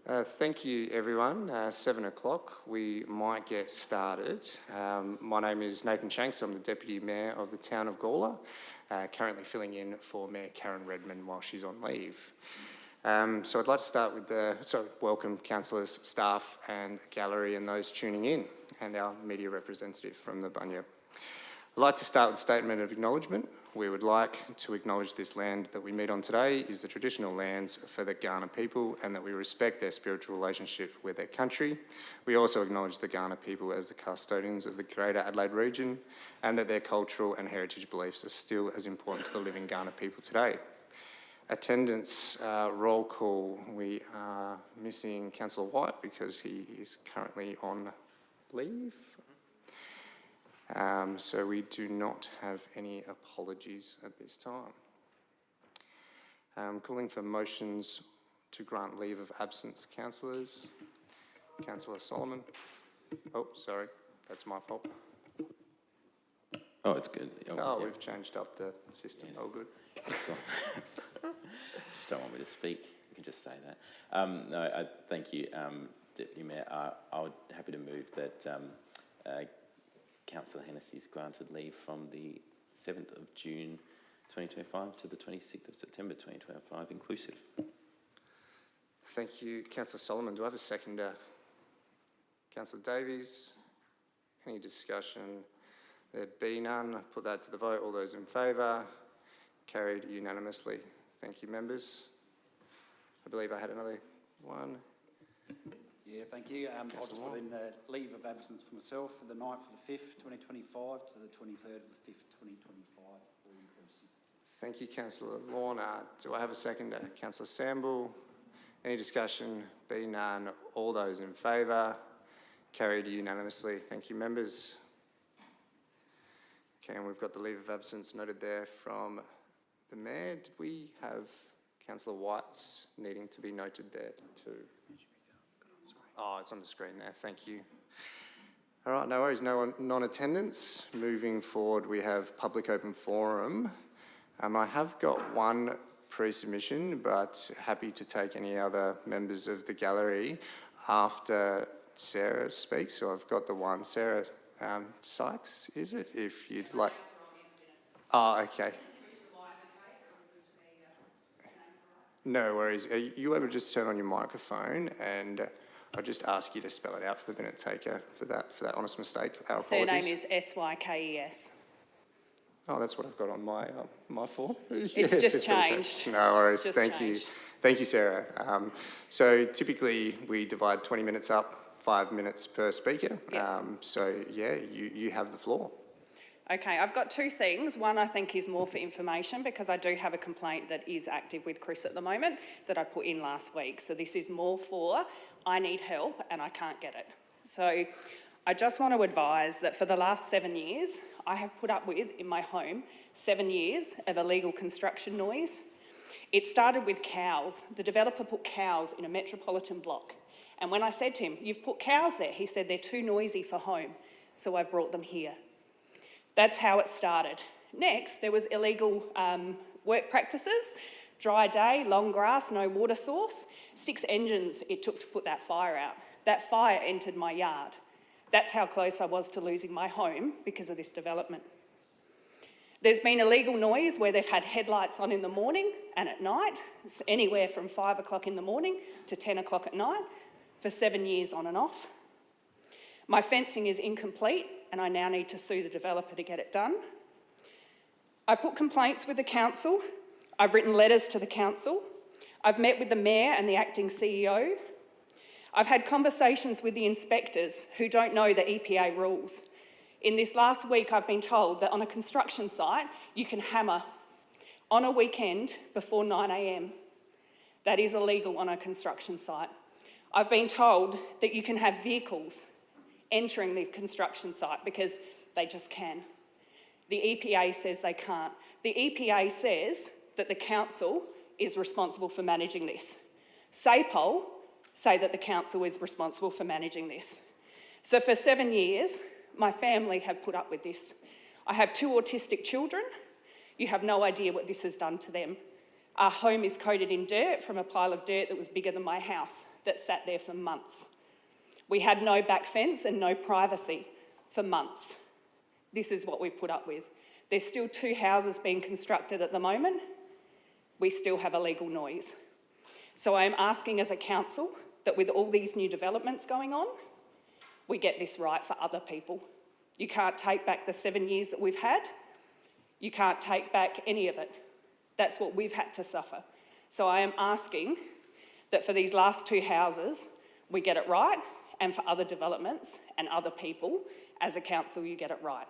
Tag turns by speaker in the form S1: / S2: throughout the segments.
S1: Thank you, everyone. 7 o'clock, we might get started. My name is Nathan Shanks. I'm the Deputy Mayor of the town of Gawler, currently filling in for Mayor Karen Redmond while she's on leave. So I'd like to start with welcome councillors, staff and gallery and those tuning in, and our media representative from the Bunyip. I'd like to start with a statement of acknowledgement. We would like to acknowledge this land that we meet on today is the traditional lands for the Kaurna people and that we respect their spiritual relationship with their country. We also acknowledge the Kaurna people as the custodians of the Greater Adelaide region and that their cultural and heritage beliefs are still as important to the living Kaurna people today. Attendance, roll call. We are missing Councillor White because he is currently on leave. So we do not have any apologies at this time. Calling for motions to grant leave of absence, councillors. Councillor Solomon. Oh, sorry, that's my fault.
S2: Oh, it's good.
S1: Oh, we've changed up the system. Yes. Oh, good.
S2: Excellent. Just don't want me to speak. You can just say that. Thank you, Deputy Mayor. I would happy to move that Councillor Hennessy's granted leave from the 7th of June 2025 to the 26th of September 2025 inclusive.
S1: Thank you, Councillor Solomon. Do I have a seconder? Councillor Davies, any discussion? There be none. Put that to the vote. All those in favour? Carried unanimously. Thank you, members. I believe I had another one.
S3: Yeah, thank you. I'll just put in leave of absence for myself for the 9th of the 5th, 2025 to the 23rd of the 5th, 2025. All inclusive.
S1: Thank you, Councillor Lorna. Do I have a seconder? Councillor Samble. Any discussion? Be none. All those in favour? Carried unanimously. Thank you, members. Okay, and we've got the leave of absence noted there from the Mayor. Did we have Councillor White's needing to be noted there too? Oh, it's on the screen there. Thank you. All right, no worries. No non-attendance. Moving forward, we have public open forum. I have got one pre-submission, but happy to take any other members of the gallery after Sarah speaks. So I've got the one. Sarah Sykes, is it? If you'd like. Oh, okay. No worries. Are you able to just turn on your microphone and I'll just ask you to spell it out for the minute taker for that honest mistake. Our
S4: surname
S1: apologies.
S4: is S-Y-K-E-S.
S1: Oh, that's what I've got on my form.
S4: It's just changed.
S1: No worries.
S4: Just
S1: Thank
S4: changed.
S1: you. Thank you, Sarah. So typically we divide 20 minutes up, 5 minutes per speaker.
S4: Yeah.
S1: So yeah, you have the floor.
S4: Okay, I've got two things. One I think is more for information because I do have a complaint that is active with Chris at the moment that I put in last week. So this is more for I need help and I can't get it. So I just want to advise that for the last 7 years, I have put up with, in my home, 7 years of illegal construction noise. It started with cows. The developer put cows in a metropolitan block. And when I said to him, "You've put cows there," he said, "They're too noisy for home." So I've brought them here. That's how it started. Next, there was illegal work practices, dry day, long grass, no water source. 6 engines it took to put that fire out. That fire entered my yard. That's how close I was to losing my home because of this development. There's been illegal noise where they've had headlights on in the morning and at night, it's anywhere from 5 o'clock in the morning to 10 o'clock at night for 7 years on and off. My fencing is incomplete and I now need to sue the developer to get it done. I've put complaints with the council. I've written letters to the council. I've met with the mayor and the acting CEO. I've had conversations with the inspectors who don't know the EPA rules. In this last week, I've been told that on a construction site, you can hammer on a weekend before 9 a.m. That is illegal on a construction site. I've been told that you can have vehicles entering the construction site because they just can. The EPA says they can't. The EPA says that the council is responsible for managing this. SAPOL say that the council is responsible for managing this. So for 7 years, my family have put up with this. I have 2 autistic children. You have no idea what this has done to them. Our home is coated in dirt from a pile of dirt that was bigger than my house, that sat there for months. We had no back fence and no privacy for months. This is what we've put up with. There's still 2 houses being constructed at the moment. We still have illegal noise. So I am asking as a council that with all these new developments going on, we get this right for other people. You can't take back the 7 years that we've had. You can't take back any of it. That's what we've had to suffer. So I am asking that for these last 2 houses, we get it right, and for other developments and other people, as a council, you get it right.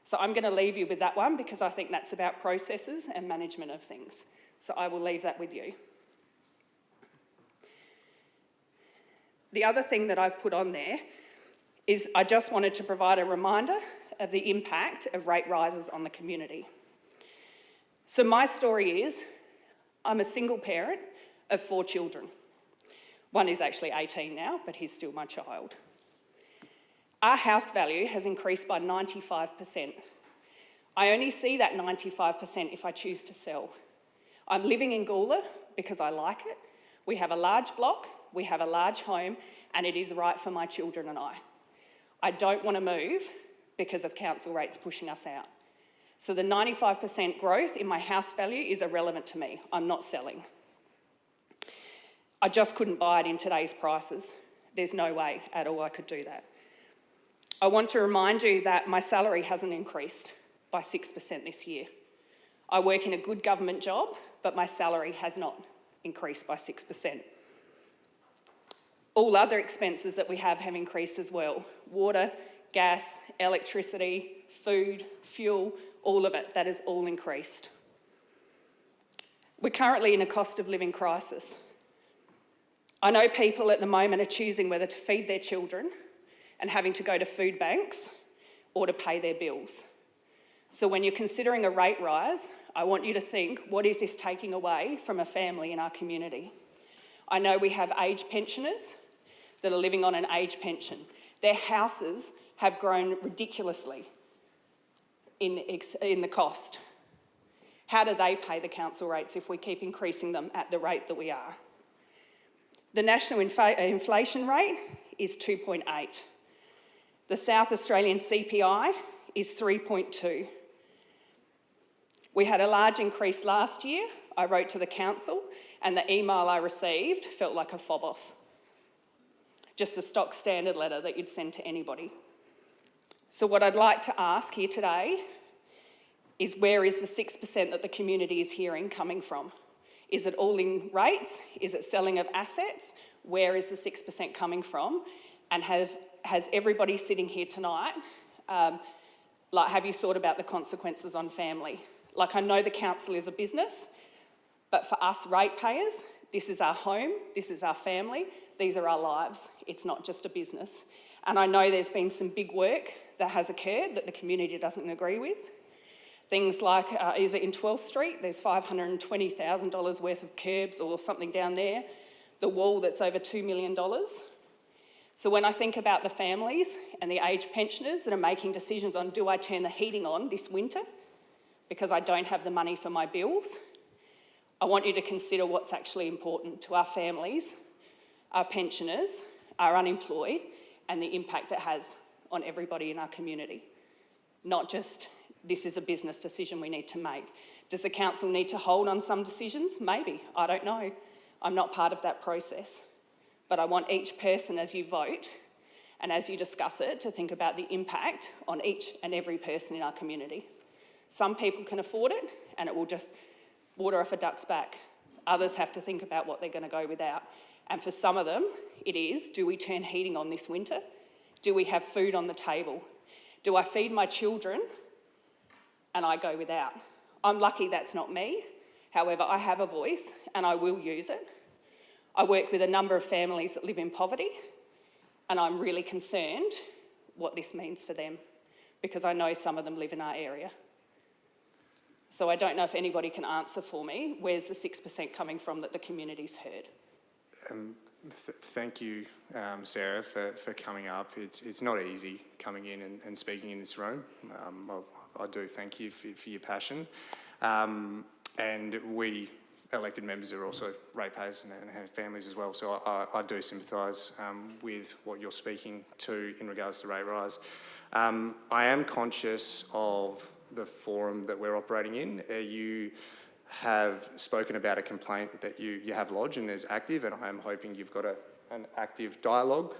S4: So I'm going to leave you with that one because I think that's about processes and management of things. So I will leave that with you. The other thing that I've put on there is I just wanted to provide a reminder of the impact of rate rises on the community. So my story is, I'm a single parent of 4 children. One is actually 18 now, but he's still my child. Our house value has increased by 95%. I only see that 95% if I choose to sell. I'm living in Gawler because I like it. We have a large block, we have a large home, and it is right for my children and I. I don't want to move because of council rates pushing us out. So the 95% growth in my house value is irrelevant to me. I'm not selling. I just couldn't buy it in today's prices. There's no way at all I could do that. I want to remind you that my salary hasn't increased by 6% this year. I work in a good government job, but my salary has not increased by 6%. All other expenses that we have increased as well. Water, gas, electricity, food, fuel, all of it, that has all increased. We're currently in a cost of living crisis. I know people at the moment are choosing whether to feed their children and having to go to food banks or to pay their bills. So when you're considering a rate rise, I want you to think, what is this taking away from a family in our community? I know we have aged pensioners that are living on an age pension. Their houses have grown ridiculously in the cost. How do they pay the council rates if we keep increasing them at the rate that we are? The national inflation rate is 2.8. The South Australian CPI is 3.2. We had a large increase last year. I wrote to the council and the email I received felt like a fob off. Just a stock standard letter that you'd send to anybody. So what I'd like to ask here today is, where is the 6% that the community is hearing coming from? Is it all in rates? Is it selling of assets? Where is the 6% coming from? And has everybody sitting here tonight, have you thought about the consequences on family? Like, I know the council is a business, but for us ratepayers, this is our home, this is our family, these are our lives. It's not just a business. And I know there's been some big work that has occurred that the community doesn't agree with. Things like, is it in 12th Street? There's $520,000 worth of curbs or something down there. The wall that's over $2 million. So when I think about the families and the aged pensioners that are making decisions on, do I turn the heating on this winter because I don't have the money for my bills? I want you to consider what's actually important to our families, our pensioners, our unemployed, and the impact it has on everybody in our community. Not just, this is a business decision we need to make. Does the council need to hold on some decisions? Maybe, I don't know. I'm not part of that process. But I want each person, as you vote and as you discuss it, to think about the impact on each and every person in our community. Some people can afford it and it will just water off a duck's back. Others have to think about what they're going to go without. And for some of them, it is, do we turn heating on this winter? Do we have food on the table? Do I feed my children and I go without? I'm lucky that's not me. However, I have a voice and I will use it. I work with a number of families that live in poverty, and I'm really concerned what this means for them, because I know some of them live in our area. So I don't know if anybody can answer for me, where's the 6% coming from that the community's heard?
S1: Thank you, Sarah, for coming up. It's not easy coming in and speaking in this room. I do thank you for your passion. And we, elected members are also ratepayers and have families as well. So I do sympathise with what you're speaking to in regards to rate rise. I am conscious of the forum that we're operating in. You have spoken about a complaint that you have lodged and is active, and I am hoping you've got an active dialogue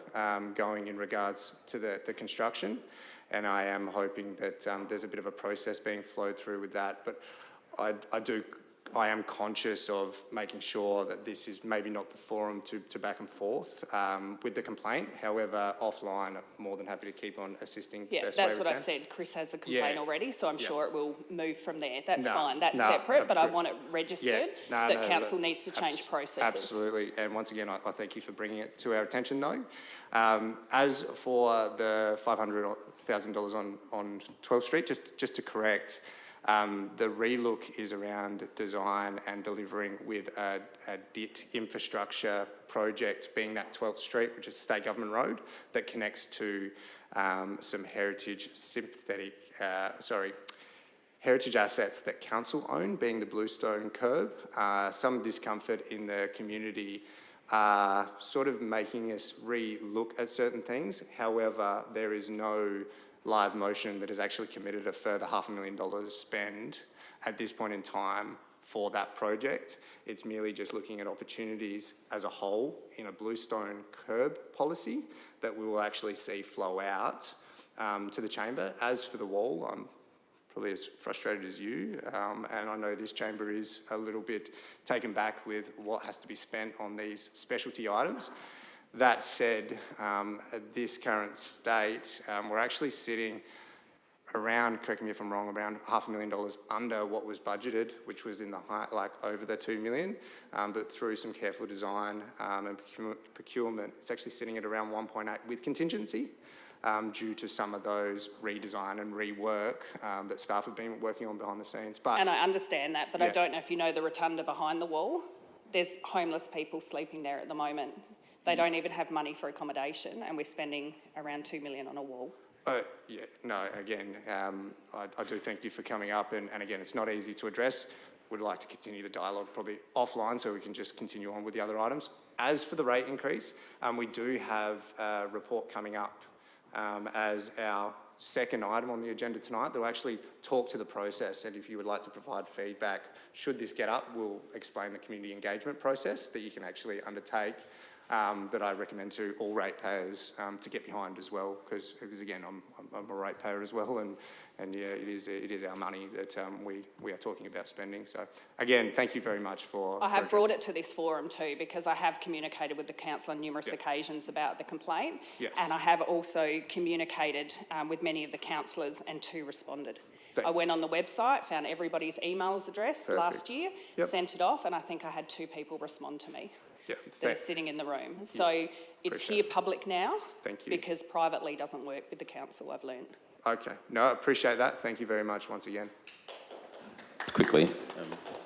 S1: going in regards to the construction, and I am hoping that there's a bit of a process being flowed through with that. But I am conscious of making sure that this is maybe not the forum to back and forth with the complaint. However, offline, I'm more than happy to keep on assisting the
S4: Yeah,
S1: best way
S4: that's
S1: we
S4: what I
S1: can.
S4: said. Chris has a complaint
S1: Yeah.
S4: already, so I'm
S1: Yeah.
S4: sure it will move from there. That's
S1: No,
S4: fine. That's
S1: no,
S4: separate, but I
S1: appro-
S4: want it registered that council needs to change processes.
S1: Absolutely, and once again, I thank you for bringing it to our attention though. As for the $500,000 on 12th Street, just to correct, the relook is around design and delivering with a DIT infrastructure project, being that 12th Street, which is State Government Road, that connects to some heritage heritage assets that council own, being the Bluestone curb. Some discomfort in the community sort of making us re-look at certain things. However, there is no live motion that has actually committed a further $500,000 spend at this point in time for that project. It's merely just looking at opportunities as a whole in a Bluestone curb policy that we will actually see flow out to the chamber. As for the wall, I'm probably as frustrated as you, and I know this chamber is a little bit taken back with what has to be spent on these specialty items. That said, at this current state, we're actually sitting around, correct me if I'm wrong, around $500,000 under what was budgeted, which was in the high, like over the 2 million, but through some careful design and procurement, it's actually sitting at around 1.8 with contingency. Due to some of those redesign and rework that staff have been working on behind the scenes. But
S4: And I understand that, but I
S1: Yeah.
S4: don't know if you know the rotunda behind the wall. There's homeless people sleeping there at the moment. They don't even have money for accommodation, and we're spending around $2 million on a wall.
S1: yeah, no, again, I do thank you for coming up, and again, it's not easy to address. Would like to continue the dialogue probably offline so we can just continue on with the other items. As for the rate increase, we do have a report coming up as our second item on the agenda tonight. They'll actually talk to the process, and if you would like to provide feedback, should this get up, we'll explain the community engagement process that you can actually undertake that I recommend to all ratepayers to get behind as well, because again, I'm a ratepayer as well, and yeah, it is our money that we are talking about spending. So again, thank you very much for.
S4: I have brought it to this forum too, because I have communicated with the council on numerous
S1: Yeah.
S4: occasions about the complaint.
S1: Yes.
S4: And I have also communicated with many of the councillors, and two responded.
S1: Thank-
S4: I went on the website, found everybody's email address last
S1: Perfect.
S4: year,
S1: Yep.
S4: sent it off, and I think I had 2 people respond to me
S1: Yeah,
S4: that are sitting in the room. So it's
S1: Appreciate
S4: here public now.
S1: Thank you.
S4: Because privately doesn't work with the council, I've learnt.
S1: Okay, no, I appreciate that. Thank you very much once again.
S2: Quickly,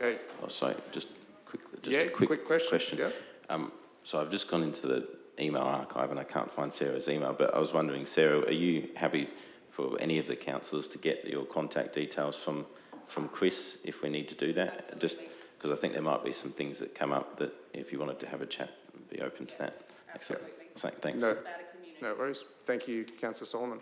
S1: Hey,
S2: oh, sorry, just quickly, just
S1: Yeah,
S2: a quick
S1: quick question, yeah.
S2: So I've just gone into the email archive and I can't find Sarah's email, but I was wondering, Sarah, are you happy for any of the councillors to get your contact details from Chris if we need to do that?
S4: Absolutely.
S2: Just because I think there might be some things that come up that if you wanted to have a chat, be open to that. Excellent. Thanks.
S1: No, no worries. Thank you, Councillor Solomon.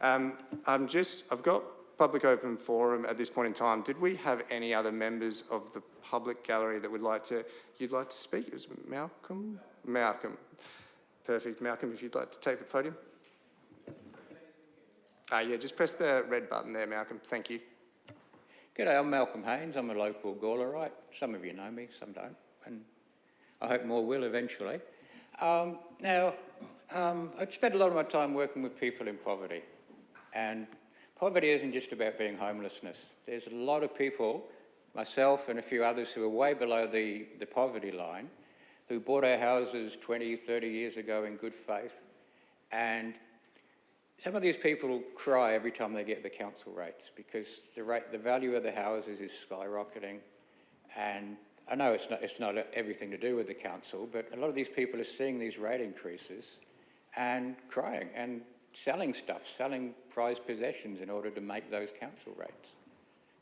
S1: I've got public open forum at this point in time. Did we have any other members of the public gallery that you'd like to speak? It was Malcolm? Malcolm. Perfect. Malcolm, if you'd like to take the podium. Yeah, just press the red button there, Malcolm. Thank you.
S5: G'day, I'm Malcolm Haynes. I'm a local Gawlerite. Some of you know me, some don't, and I hope more will eventually. Now, I've spent a lot of my time working with people in poverty, and poverty isn't just about being homelessness. There's a lot of people, myself and a few others, who are way below the poverty line, who bought our houses 20, 30 years ago in good faith, and some of these people cry every time they get the council rates because the value of the houses is skyrocketing. And I know it's not everything to do with the council, but a lot of these people are seeing these rate increases and crying and selling stuff, selling prized possessions in order to make those council rates.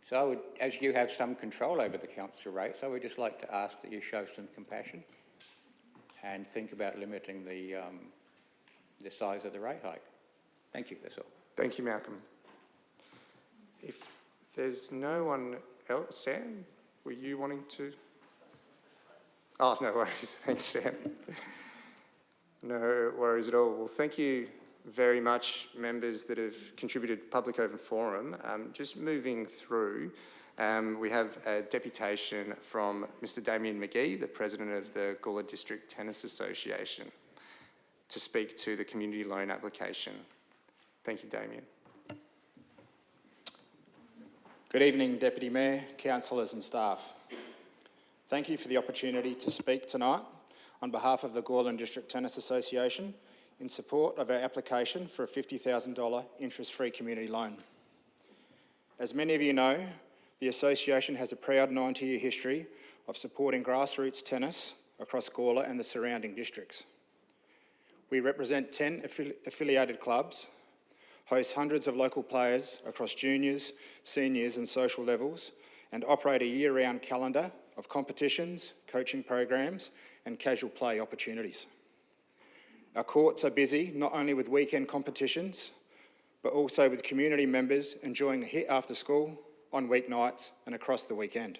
S5: So I would, as you have some control over the council rates, I would just like to ask that you show some compassion and think about limiting the size of the rate hike. Thank you, that's all.
S1: Thank you, Malcolm. If there's no one else, Sam, were you wanting to? Oh, no worries. Thanks, Sam. No worries at all. Well, thank you very much, members that have contributed to Public Open Forum. Just moving through, we have a deputation from Mr. Damien McGee, the President of the Gawler District Tennis Association, to speak to the community loan application. Thank you, Damien.
S6: Good evening, Deputy Mayor, councillors and staff. Thank you for the opportunity to speak tonight on behalf of the Gawler District Tennis Association in support of our application for a $50,000 interest-free community loan. As many of you know, the association has a proud 90-year history of supporting grassroots tennis across Gawler and the surrounding districts. We represent 10 affiliated clubs, host hundreds of local players across juniors, seniors and social levels, and operate a year-round calendar of competitions, coaching programs and casual play opportunities. Our courts are busy not only with weekend competitions, but also with community members enjoying a hit after school, on weeknights and across the weekend.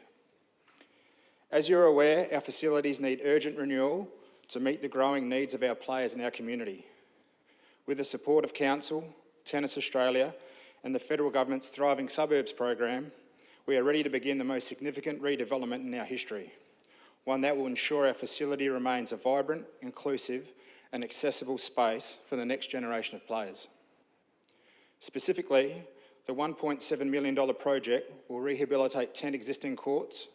S6: As you're aware, our facilities need urgent renewal to meet the growing needs of our players in our community. With the support of Council, Tennis Australia and the Federal Government's Thriving Suburbs program, we are ready to begin the most significant redevelopment in our history, one that will ensure our facility remains a vibrant, inclusive and accessible space for the next generation of players. Specifically, the $1.7 million project will rehabilitate 10 existing courts,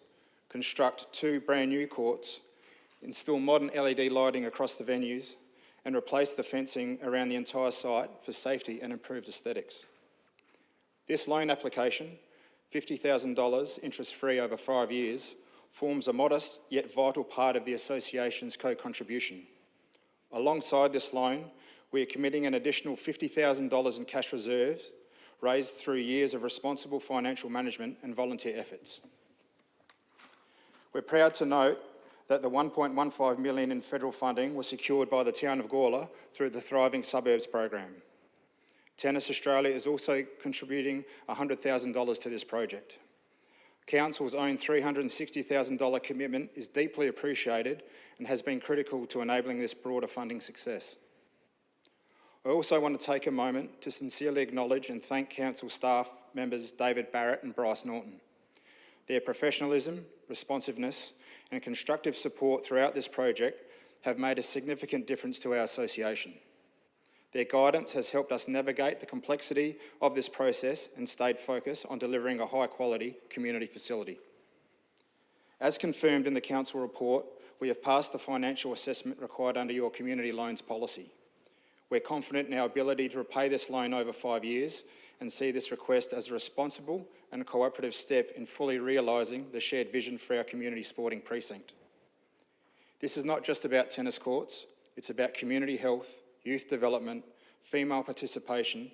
S6: construct 2 brand new courts, install modern LED lighting across the venues and replace the fencing around the entire site for safety and improved aesthetics. This loan application, $50,000 interest-free over 5 years, forms a modest yet vital part of the association's co-contribution. Alongside this loan, we are committing an additional $50,000 in cash reserves raised through years of responsible financial management and volunteer efforts. We're proud to note that the $1.15 million in federal funding was secured by the town of Gawler through the Thriving Suburbs program. Tennis Australia is also contributing $100,000 to this project. Council's own $360,000 commitment is deeply appreciated and has been critical to enabling this broader funding success. I also want to take a moment to sincerely acknowledge and thank Council staff members David Barrett and Bryce Norton. Their professionalism, responsiveness and constructive support throughout this project have made a significant difference to our association. Their guidance has helped us navigate the complexity of this process and stayed focused on delivering a high-quality community facility. As confirmed in the Council report, we have passed the financial assessment required under your community loans policy. We're confident in our ability to repay this loan over 5 years and see this request as a responsible and cooperative step in fully realising the shared vision for our community sporting precinct. This is not just about tennis courts, it's about community health, youth development, female participation,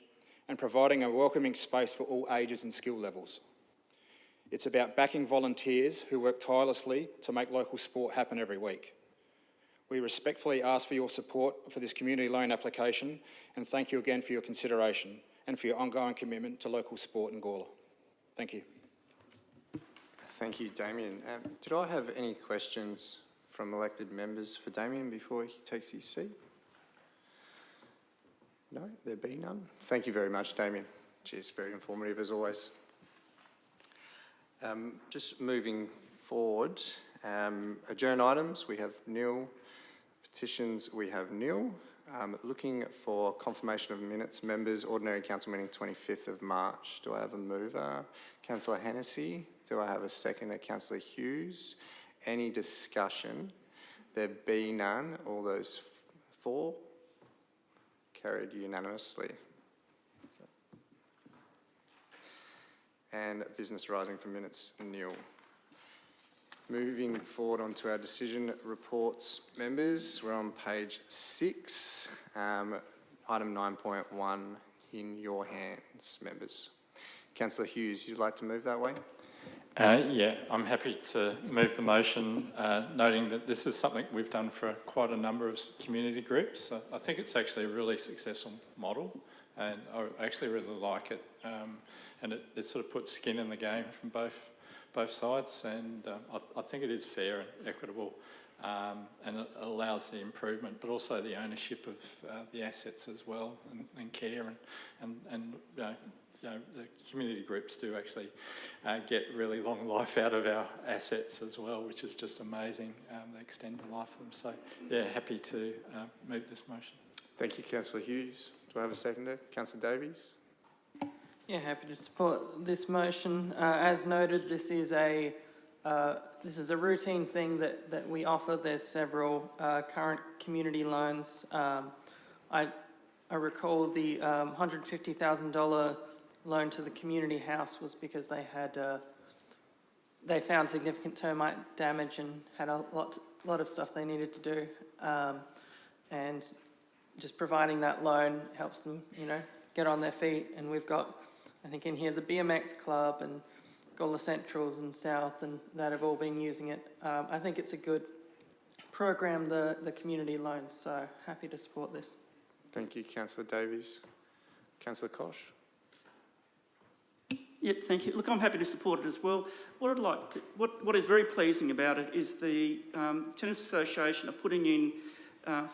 S6: and providing a welcoming space for all ages and skill levels. It's about backing volunteers who work tirelessly to make local sport happen every week. We respectfully ask for your support for this community loan application and thank you again for your consideration and for your ongoing commitment to local sport in Gawler. Thank you.
S1: Thank you, Damien. Did I have any questions from elected members for Damien before he takes his seat? No, there be none. Thank you very much, Damien. Cheers, very informative as always. Just moving forward, adjourn items, we have nil. Petitions, we have nil. Looking for confirmation of minutes, members, Ordinary Council meeting 25th of March. Do I have a mover? Councillor Hennessy. Do I have a seconder? Councillor Hughes. Any discussion? There be none. All those for? Carried unanimously. And business arising from minutes, nil. Moving forward onto our decision reports, members, we're on page 6, item 9.1 in your hands, members. Councillor Hughes, you'd like to move that way?
S7: Yeah, I'm happy to move the motion, noting that this is something we've done for quite a number of community groups. So I think it's actually a really successful model, and I actually really like it. And it sort of puts skin in the game from both sides, and I think it is fair and equitable, and it allows the improvement, but also the ownership of the assets as well, and care, and the community groups do actually get really long life out of our assets as well, which is just amazing. They extend the life of them. So, yeah, happy to move this motion.
S1: Thank you, Councillor Hughes. Do I have a seconder? Councillor Davies?
S8: Yeah, happy to support this motion. As noted, this is a routine thing that we offer. There's several current community loans. I recall the $150,000 loan to the community house was because they found significant termite damage and had a lot of stuff they needed to do, and just providing that loan helps them, get on their feet. And we've got, I think in here, the BMX Club and Gawler Centrals and South, and that have all been using it. I think it's a good program, the community loans, so happy to support this.
S1: Thank you, Councillor Davies. Councillor Koch?
S9: Yep, thank you. Look, I'm happy to support it as well. What is very pleasing about it is the Tennis Association are putting in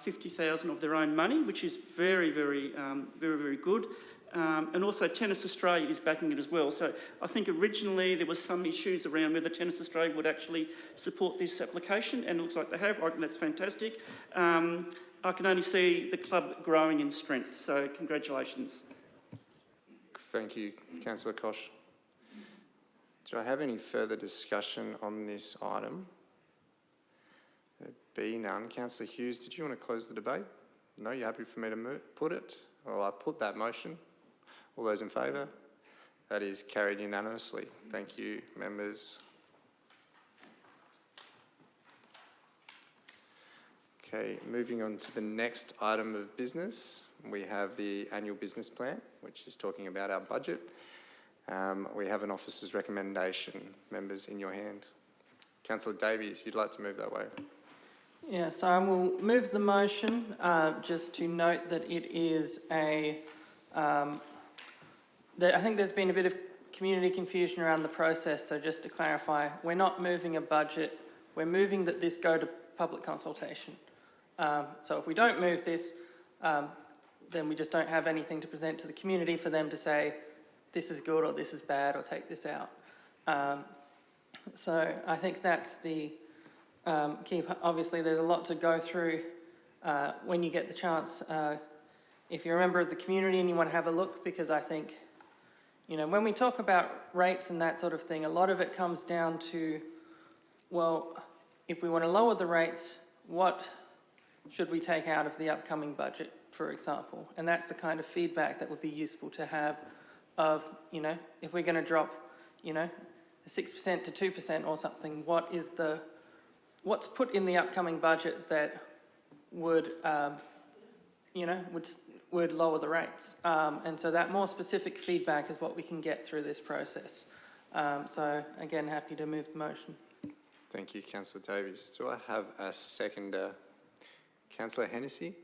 S9: 50,000 of their own money, which is very, very good. And also Tennis Australia is backing it as well. So I think originally there was some issues around whether Tennis Australia would actually support this application, and it looks like they have. I think that's fantastic. I can only see the club growing in strength, so congratulations.
S1: Thank you, Councillor Koch. Do I have any further discussion on this item? There be none. Councillor Hughes, did you want to close the debate? No, you're happy for me to put it? Well, I put that motion. All those in favour? That is carried unanimously. Thank you, members. Okay, moving on to the next item of business. We have the annual business plan, which is talking about our budget. We have an officer's recommendation. Members, in your hand. Councillor Davies, you'd like to move that way?
S8: Yeah, so I will move the motion, just to note that it is I think there's been a bit of community confusion around the process, so just to clarify, we're not moving a budget, we're moving that this go to public consultation. So if we don't move this, then we just don't have anything to present to the community for them to say, this is good or this is bad or take this out. So I think that's the key. Obviously, there's a lot to go through when you get the chance. If you're a member of the community and you want to have a look, because I think, when we talk about rates and that sort of thing, a lot of it comes down to, well, if we want to lower the rates, what should we take out of the upcoming budget, for example? And that's the kind of feedback that would be useful to have of, if we're going to drop, 6% to 2% or something, what's put in the upcoming budget that would, would lower the rates. And so that more specific feedback is what we can get through this process. So again, happy to move the motion.
S1: Thank you, Councillor Davies. Do I have a seconder? Councillor Hennessy?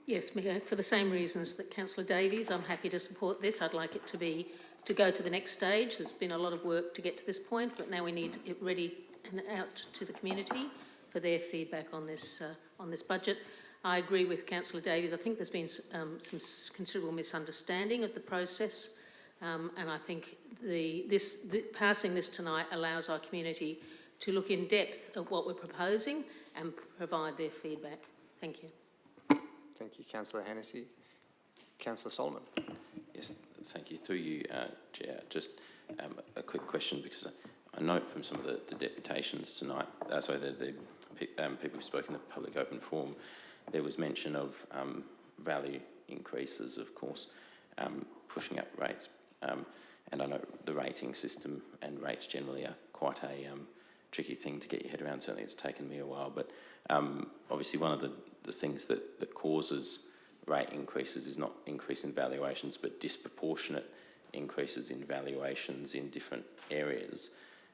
S10: Yes, Mayor, for the same reasons that Councillor Davies, I'm happy to support this. I'd like it to go to the next stage. There's been a lot of work to get to this point, but now we need it ready and out to the community for their feedback on this budget. I agree with Councillor Davies. I think there's been some considerable misunderstanding of the process, and I think passing this tonight allows our community to look in depth at what we're proposing and provide their feedback. Thank you.
S1: Thank you, Councillor Hennessy. Councillor Solomon?
S2: Yes, thank you. Through you, Chair, just a quick question, because I note from some of the deputations tonight, the people who spoke in the public open forum, there was mention of value increases, of course, pushing up rates. And I know the rating system and rates generally are quite a tricky thing to get your head around. Certainly it's taken me a while, but obviously one of the things that causes rate increases is not increase in valuations, but disproportionate increases in valuations in different areas,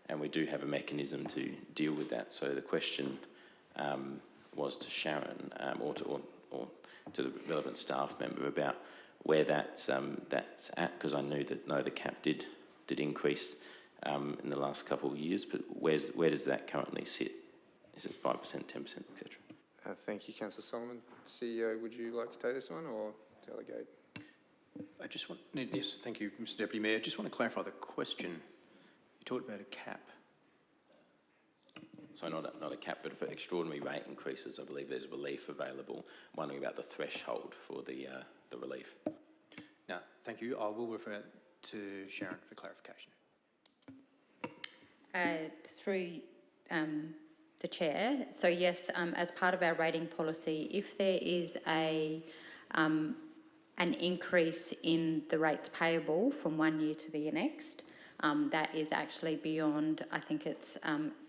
S2: and we do have a mechanism to deal with that. So the question was to Sharon or to the relevant staff member about where that's at, because I knew that the cap did increase in the last couple of years, but where does that currently sit? Is it 5%, 10%, etc.?
S1: Thank you, Councillor Solomon. CEO, would you like to take this one or delegate?
S11: I just want, yes, thank you, Mr Deputy Mayor. I just want to clarify the question. You talked about a cap.
S2: So not a cap, but for extraordinary rate increases, I believe there's relief available. I'm wondering about the threshold for the relief.
S11: No, thank you. I will refer to Sharon for clarification.
S12: Through the Chair, so yes, as part of our rating policy, if there is an increase in the rates payable from one year to the next, that is actually beyond, I think it's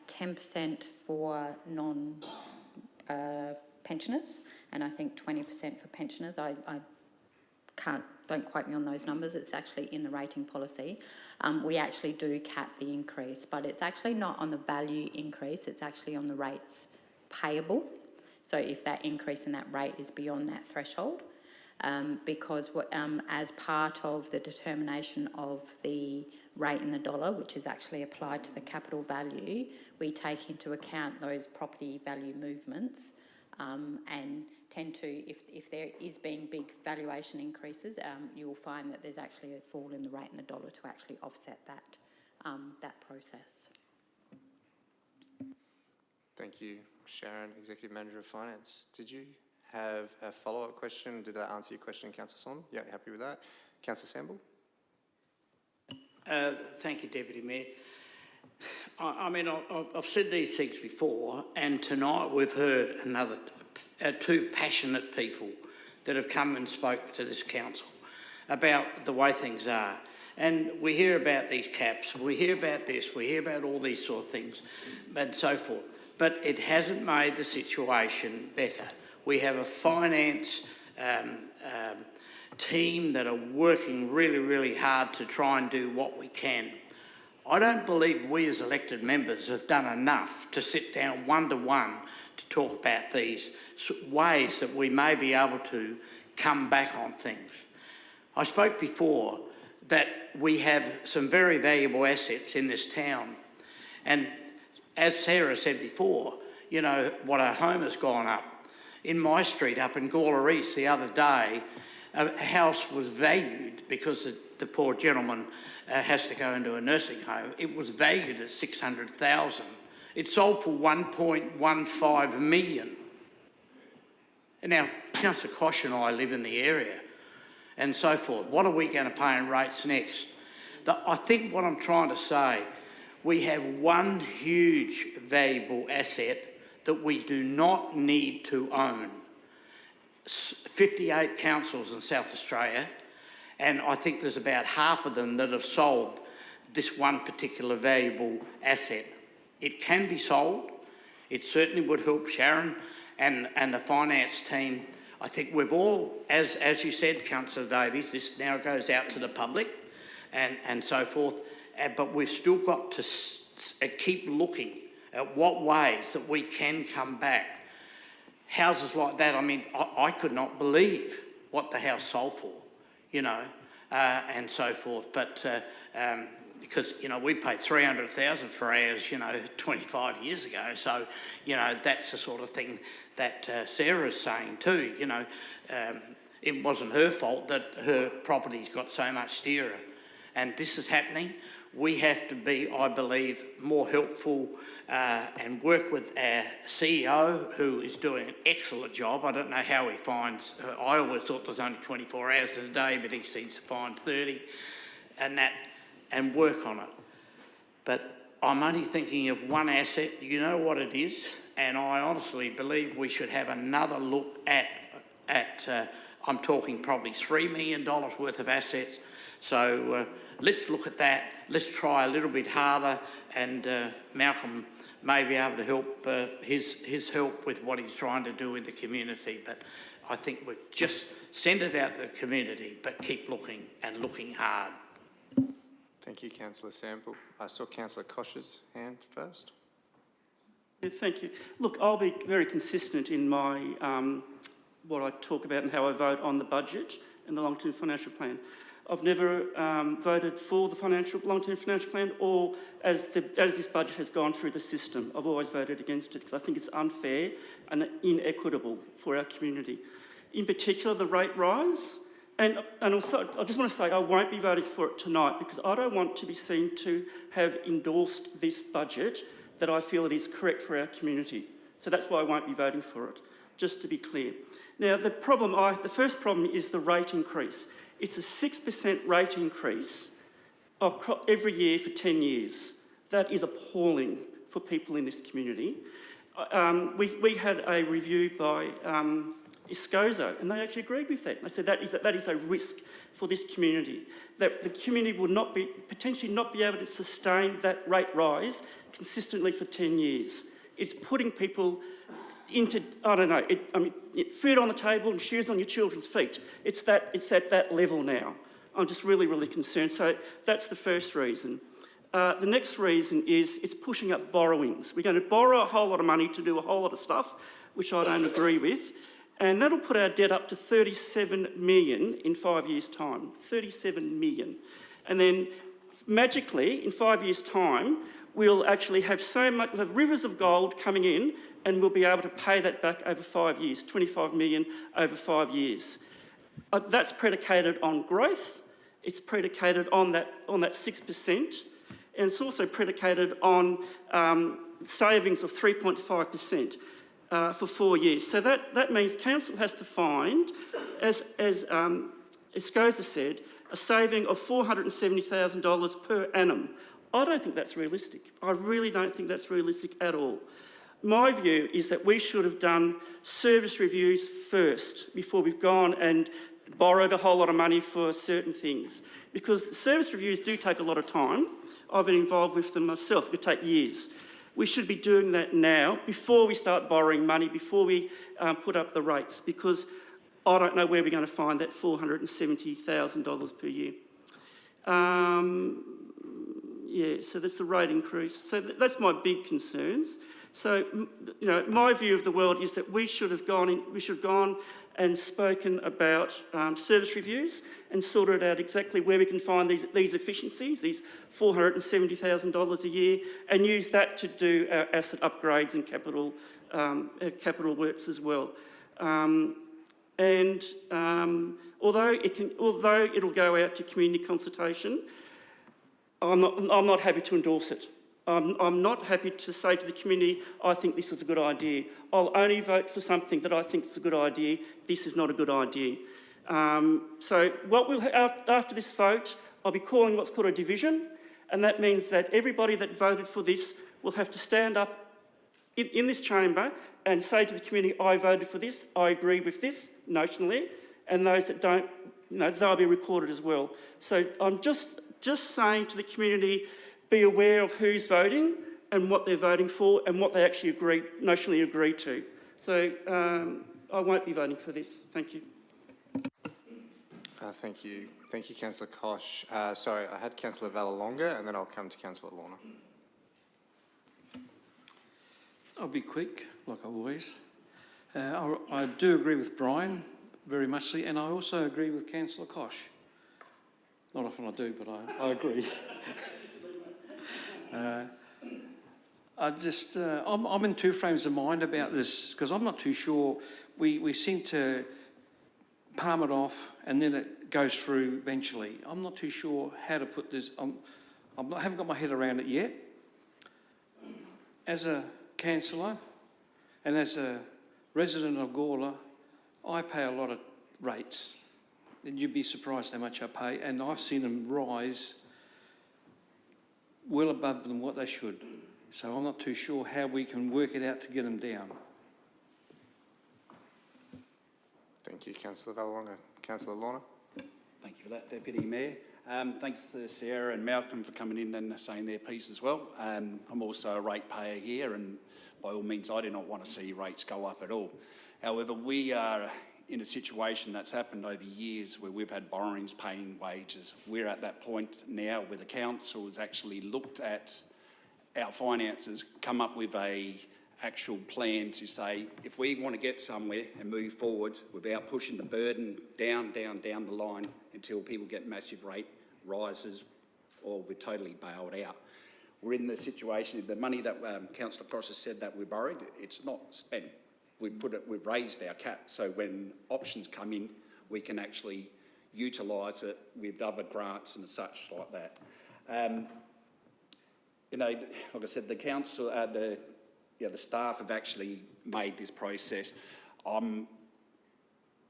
S12: 10% for non-pensioners, and I think 20% for pensioners. I don't quote me on those numbers, it's actually in the rating policy. We actually do cap the increase, but it's actually not on the value increase, it's actually on the rates payable. So if that increase in that rate is beyond that threshold, because as part of the determination of the rate in the dollar, which is actually applied to the capital value, we take into account those property value movements and tend to, if there is being big valuation increases, you will find that there's actually a fall in the rate in the dollar to actually offset that, that process.
S1: Thank you, Sharon, Executive Manager of Finance. Did you have a follow-up question? Did that answer your question, Councillor Solomon? Yeah, happy with that. Councillor Samble?
S13: Thank you, Deputy Mayor. I mean, I've said these things before, and tonight we've heard another two passionate people that have come and spoke to this council about the way things are. And we hear about these caps, we hear about this, we hear about all these sort of things and so forth. But it hasn't made the situation better. We have a finance team that are working really, really hard to try and do what we can. I don't believe we as elected members have done enough to sit down one-to-one to talk about these ways that we may be able to come back on things. I spoke before that we have some very valuable assets in this town, and as Sarah said before, you know, what our home has gone up. In my street up in Gawler East the other day, a house was valued because the poor gentleman has to go into a nursing home. It was valued at $600,000. It sold for $1.15 million. And now, Councillor Kosh and I live in the area and so forth. What are we going to pay in rates next? I think what I'm trying to say, we have one huge valuable asset that we do not need to own. 58 councils in South Australia, and I think there's about half of them that have sold this one particular valuable asset. It can be sold. It certainly would help Sharon and the finance team. I think we've all, as you said, Councillor Davies, this now goes out to the public and so forth, but we've still got to keep looking at what ways that we can come back. Houses like that, I mean, I could not believe what the house sold for, you know, and so forth. But because, you know, we paid $300,000 for ours, you know, 25 years ago. So, you know, that's the sort of thing that Sarah's saying too, you know. It wasn't her fault that her property's got so much steerer. And this is happening. We have to be, I believe, more helpful and work with our CEO, who is doing an excellent job. I don't know how he finds, I always thought there was only 24 hours in a day, but he seems to find 30 and work on it. But I'm only thinking of one asset, you know what it is, and I honestly believe we should have another look at I'm talking probably $3 million worth of assets. So let's look at that. Let's try a little bit harder, and Malcolm may be able to help his help with what he's trying to do in the community. But I think we've just send it out to the community, but keep looking and looking hard.
S1: Thank you, Councillor Sample. I saw Councillor Koch's hand first.
S9: Yeah, thank you. Look, I'll be very consistent in my what I talk about and how I vote on the budget and the long-term financial plan. I've never voted for the long-term financial plan, or as this budget has gone through the system, I've always voted against it because I think it's unfair and inequitable for our community. In particular, the rate rise. And also, I just want to say I won't be voting for it tonight because I don't want to be seen to have endorsed this budget that I feel it is correct for our community. So that's why I won't be voting for it, just to be clear. Now, the first problem is the rate increase. It's a 6% rate increase every year for 10 years. That is appalling for people in this community. We had a review by ISCOSO, and they actually agreed with that. They said that is a risk for this community, that the community will potentially not be able to sustain that rate rise consistently for 10 years. It's putting people into, I don't know, food on the table and shoes on your children's feet. It's at that level now. I'm just really, really concerned. So that's the first reason. The next reason is it's pushing up borrowings. We're going to borrow a whole lot of money to do a whole lot of stuff, which I don't agree with. And that'll put our debt up to 37 million in 5 years' time. 37 million. And then magically, in 5 years' time, we'll actually have we'll have rivers of gold coming in, and we'll be able to pay that back over 5 years, 25 million over 5 years. That's predicated on growth. It's predicated on that 6%, and it's also predicated on savings of 3.5%. For 4 years. So that means council has to find, as SCOSA said, a saving of $470,000 per annum. I don't think that's realistic. I really don't think that's realistic at all. My view is that we should have done service reviews first before we've gone and borrowed a whole lot of money for certain things. Because service reviews do take a lot of time. I've been involved with them myself. It could take years. We should be doing that now, before we start borrowing money, before we put up the rates, because I don't know where we're going to find that $470,000 per year. Yeah, so that's the rate increase. So that's my big concerns. So, you know, my view of the world is that we should have gone and spoken about service reviews and sorted out exactly where we can find these efficiencies, these $470,000 a year, and use that to do our asset upgrades and capital works as well. Although it'll go out to community consultation, I'm not happy to endorse it. I'm not happy to say to the community, I think this is a good idea. I'll only vote for something that I think is a good idea. This is not a good idea. So after this vote, I'll be calling what's called a division, and that means that everybody that voted for this will have to stand up in this chamber and say to the community, I voted for this, I agree with this, notionally, and those that don't, they'll be recorded as well. So I'm just saying to the community, be aware of who's voting and what they're voting for and what they actually notionally agree to. So I won't be voting for this. Thank you.
S1: Thank you. Thank you, Councillor Koch. Sorry, I had Councillor Vallelonga, and then I'll come to Councillor Lorna.
S14: I'll be quick, like always. I do agree with Brian, very muchly, and I also agree with Councillor Koch. Not often I do, but I agree. I'm in two frames of mind about this, because I'm not too sure. We seem to palm it off and then it goes through eventually. I'm not too sure how to put this. I haven't got my head around it yet. As a councillor and as a resident of Gawler, I pay a lot of rates. And you'd be surprised how much I pay, and I've seen them rise well above than what they should. So I'm not too sure how we can work it out to get them down.
S1: Thank you, Councillor Vallelonga. Councillor Lorna.
S3: Thank you for that, Deputy Mayor. Thanks to Sarah and Malcolm for coming in and saying their piece as well. I'm also a ratepayer here, and by all means, I do not want to see rates go up at all. However, we are in a situation that's happened over years where we've had borrowings paying wages. We're at that point now where the council has actually looked at our finances, come up with a actual plan to say, if we want to get somewhere and move forward without pushing the burden down the line until people get massive rate rises or we're totally bailed out. We're in the situation, the money that Councillor Cross has said that we borrowed, it's not spent. We've raised our cap, so when options come in, we can actually utilise it with other grants and such like that. You know, like I said, the council, the staff have actually made this process. I'm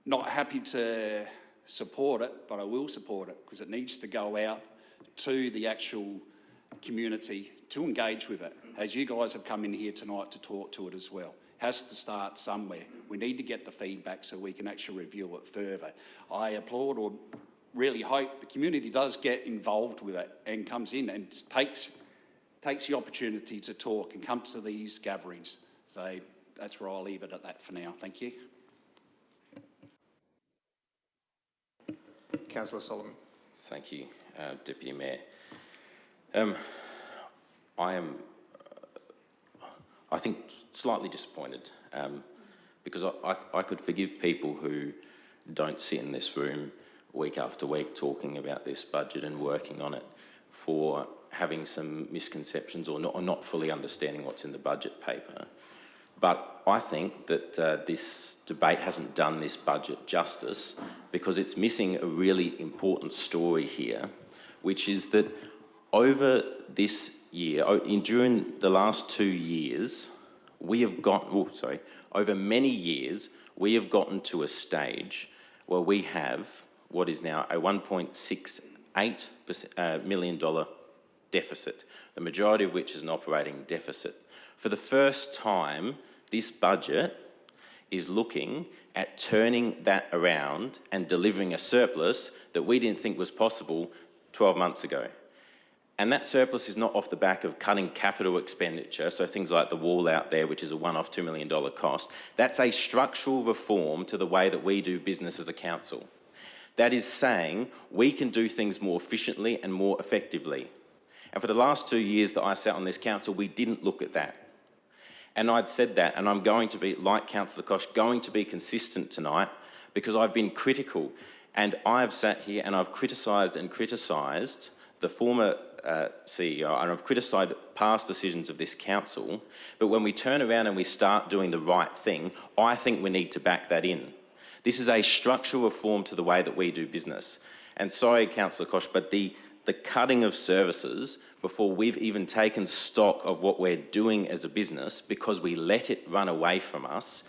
S3: not happy to support it, but I will support it because it needs to go out to the actual community to engage with it, as you guys have come in here tonight to talk to it as well. Has to start somewhere. We need to get the feedback so we can actually review it further. I applaud or really hope the community does get involved with it and comes in and takes the opportunity to talk and come to these gatherings. So that's where I'll leave it at that for now. Thank you.
S1: Councillor Solomon.
S2: Thank you, Deputy Mayor. I think, slightly disappointed because I could forgive people who don't sit in this room week after week talking about this budget and working on it for having some misconceptions or not fully understanding what's in the budget paper. But I think that this debate hasn't done this budget justice because it's missing a really important story here, which is that over this year, during the last 2 years, over many years, we have gotten to a stage where we have what is now a $1.68 million deficit, the majority of which is an operating deficit. For the first time, this budget is looking at turning that around and delivering a surplus that we didn't think was possible 12 months ago. And that surplus is not off the back of cutting capital expenditure, so things like the wall out there, which is a one-off $2 million cost. That's a structural reform to the way that we do business as a council. That is saying we can do things more efficiently and more effectively. And for the last 2 years that I sat on this council, we didn't look at that. And I'd said that, and I'm going to be, like Councillor Koch, going to be consistent tonight because I've been critical. And I've sat here and I've criticised the former CEO, and I've criticised past decisions of this council, but when we turn around and we start doing the right thing, I think we need to back that in. This is a structural reform to the way that we do business. And sorry, Councillor Koch, but the cutting of services before we've even taken stock of what we're doing as a business because we let it run away from us,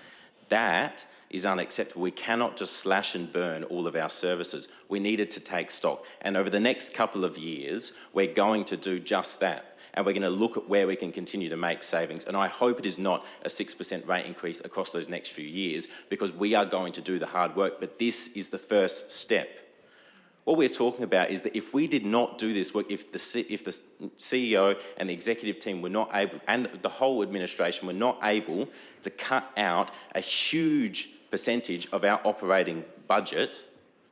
S2: that is unacceptable. We cannot just slash and burn all of our services. We needed to take stock. And over the next couple of years, we're going to do just that. And we're going to look at where we can continue to make savings. And I hope it is not a 6% rate increase across those next few years because we are going to do the hard work. But this is the first step. What we're talking about is that if we did not do this work, if the CEO and the executive team were not able, and the whole administration were not able to cut out a huge percentage of our operating budget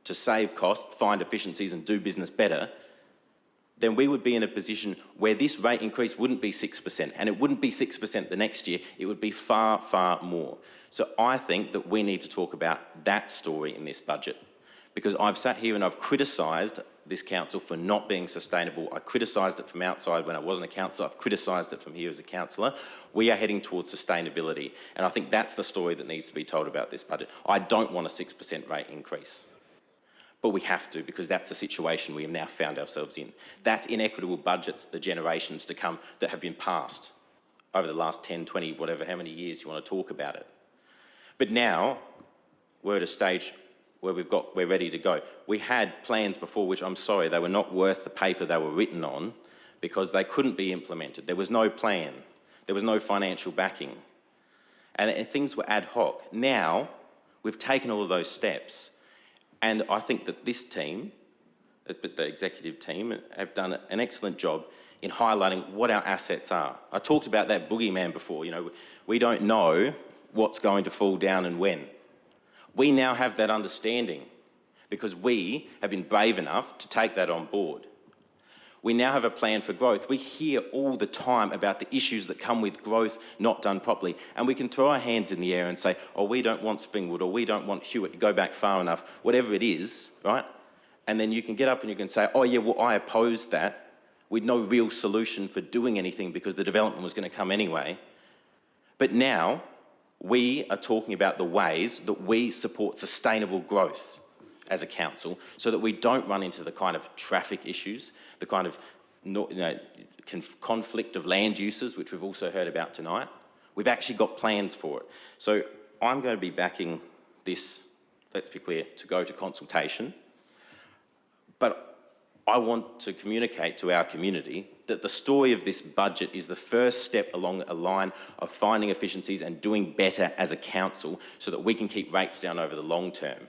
S2: to save costs, find efficiencies and do business better, then we would be in a position where this rate increase wouldn't be 6%, and it wouldn't be 6% the next year, it would be far, far more. So I think that we need to talk about that story in this budget. Because I've sat here and I've criticised this council for not being sustainable. I criticised it from outside when I wasn't a councillor. I've criticised it from here as a councillor. We are heading towards sustainability. And I think that's the story that needs to be told about this budget. I don't want a 6% rate increase. But we have to because that's the situation we have now found ourselves in. That's inequitable budgets, the generations to come that have been passed over the last 10, 20, whatever, how many years you want to talk about it. But now we're at a stage where we're ready to go. We had plans before which, I'm sorry, they were not worth the paper they were written on because they couldn't be implemented. There was no plan. There was no financial backing. And things were ad hoc. Now, we've taken all of those steps. And I think that this team, the executive team, have done an excellent job in highlighting what our assets are. I talked about that boogeyman before. You know, we don't know what's going to fall down and when. We now have that understanding because we have been brave enough to take that on board. We now have a plan for growth. We hear all the time about the issues that come with growth not done properly, and we can throw our hands in the air and say, oh, we don't want Springwood, or we don't want Hewitt to go back far enough, whatever it is, right? And then you can get up and you can say, oh yeah, well, I opposed that with no real solution for doing anything because the development was going to come anyway. But now we are talking about the ways that we support sustainable growth as a council so that we don't run into the kind of traffic issues, the kind of conflict of land uses, which we've also heard about tonight. We've actually got plans for it. So I'm going to be backing this, let's be clear, to go to consultation. But I want to communicate to our community that the story of this budget is the first step along a line of finding efficiencies and doing better as a council so that we can keep rates down over the long term.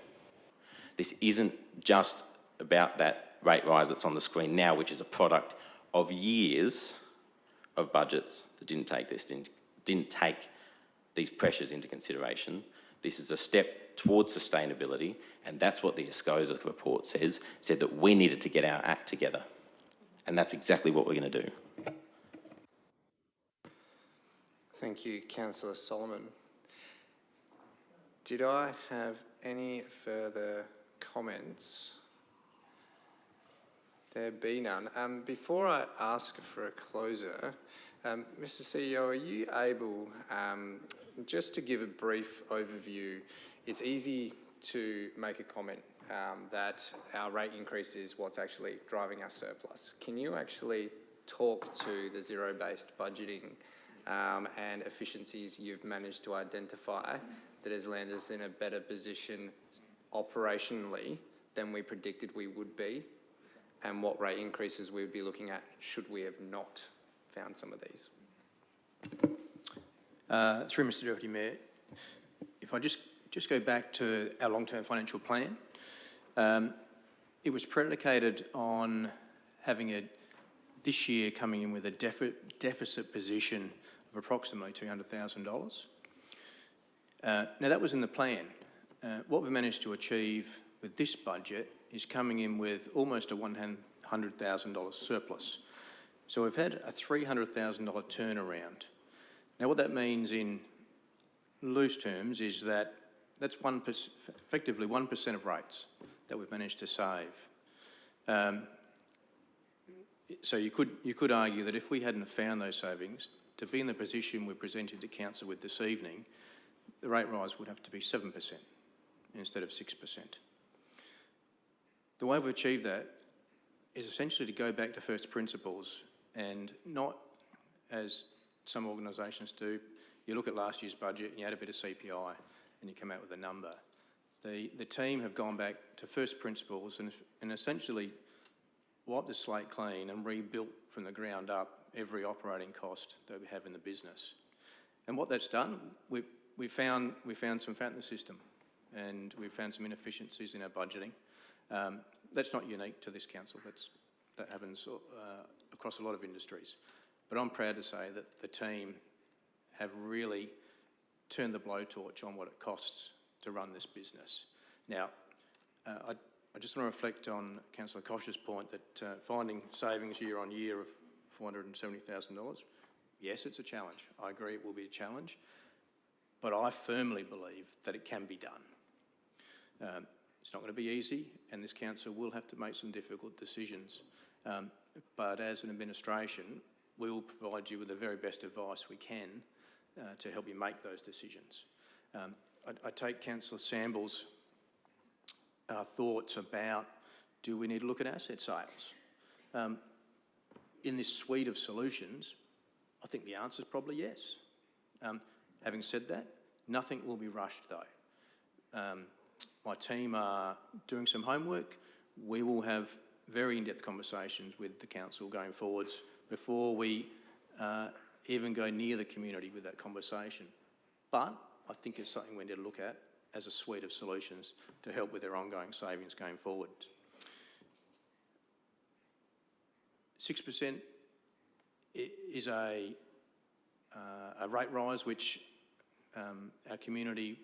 S2: This isn't just about that rate rise that's on the screen now, which is a product of years of budgets that didn't take these pressures into consideration. This is a step towards sustainability, and that's what the ESCOSA report said that we needed to get our act together. And that's exactly what we're going to do.
S1: Thank you, Councillor Solomon. Did I have any further comments? There be none. Before I ask for a closer, Mr. CEO, are you able just to give a brief overview? It's easy to make a comment that our rate increase is what's actually driving our surplus. Can you actually talk to the zero-based budgeting and efficiencies you've managed to identify that has landed us in a better position operationally than we predicted we would be, and what rate increases we would be looking at should we have not found some of these?
S11: Through Mr. Deputy Mayor, if I just go back to our long-term financial plan, it was predicated on having this year coming in with a deficit position of approximately $200,000. Now that was in the plan. What we've managed to achieve with this budget is coming in with almost a $100,000 surplus. So we've had a $300,000 turnaround. Now what that means in loose terms is that that's effectively 1% of rates that we've managed to save. So you could argue that if we hadn't found those savings, to be in the position we're presented to Council with this evening, the rate rise would have to be 7% instead of 6%. The way we've achieved that is essentially to go back to first principles and not, as some organisations do, you look at last year's budget and you add a bit of CPI and you come out with a number. The team have gone back to first principles and essentially wiped the slate clean and rebuilt from the ground up every operating cost that we have in the business. And what that's done, we found some fat in the system and we've found some inefficiencies in our budgeting. That's not unique to this council, that happens across a lot of industries. But I'm proud to say that the team have really turned the blowtorch on what it costs to run this business. Now, I just want to reflect on Councillor Koch's point that finding savings year on year of $470,000, yes, it's a challenge. I agree it will be a challenge, but I firmly believe that it can be done. It's not going to be easy, and this council will have to make some difficult decisions. But as an administration, we will provide you with the very best advice we can to help you make those decisions. I take Councillor Samble's thoughts about, do we need to look at asset sales? In this suite of solutions, I think the answer is probably yes. Having said that, nothing will be rushed though. My team are doing some homework. We will have very in-depth conversations with the council going forwards before we even go near the community with that conversation. But I think it's something we need to look at as a suite of solutions to help with their ongoing savings going forward. 6% is a rate rise which our community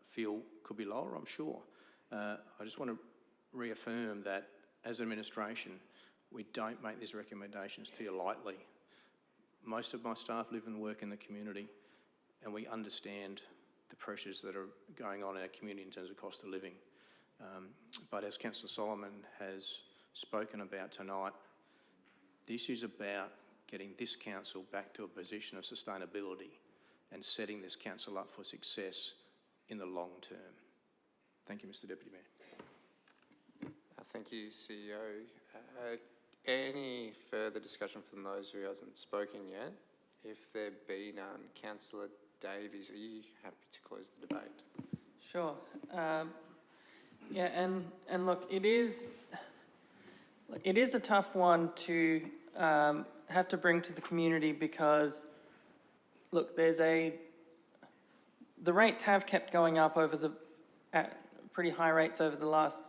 S11: feel could be lower, I'm sure. I just want to reaffirm that as administration, we don't make these recommendations to you lightly. Most of my staff live and work in the community, and we understand the pressures that are going on in our community in terms of cost of living. But as Councillor Solomon has spoken about tonight, this is about getting this council back to a position of sustainability and setting this council up for success in the long term. Thank you, Mr Deputy Mayor.
S1: Thank you, CEO. Any further discussion from those who hasn't spoken yet? If there be none, Councillor Davies, are you happy to close the debate?
S8: Sure. Yeah, and look, it is a tough one to have to bring to the community because, look, the rates have kept going up at pretty high rates over the last,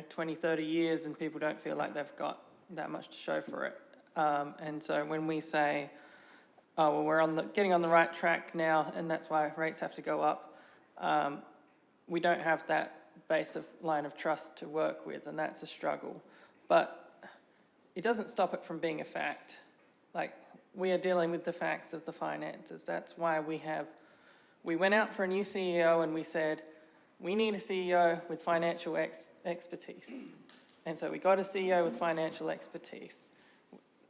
S8: 20, 30 years, and people don't feel like they've got that much to show for it. And so when we say, oh, well, we're getting on the right track now, and that's why rates have to go up, we don't have that line of trust to work with, and that's a struggle. But it doesn't stop it from being a fact. Like, we are dealing with the facts of the finances. That's why we went out for a new CEO and we said, we need a CEO with financial expertise. And so we got a CEO with financial expertise.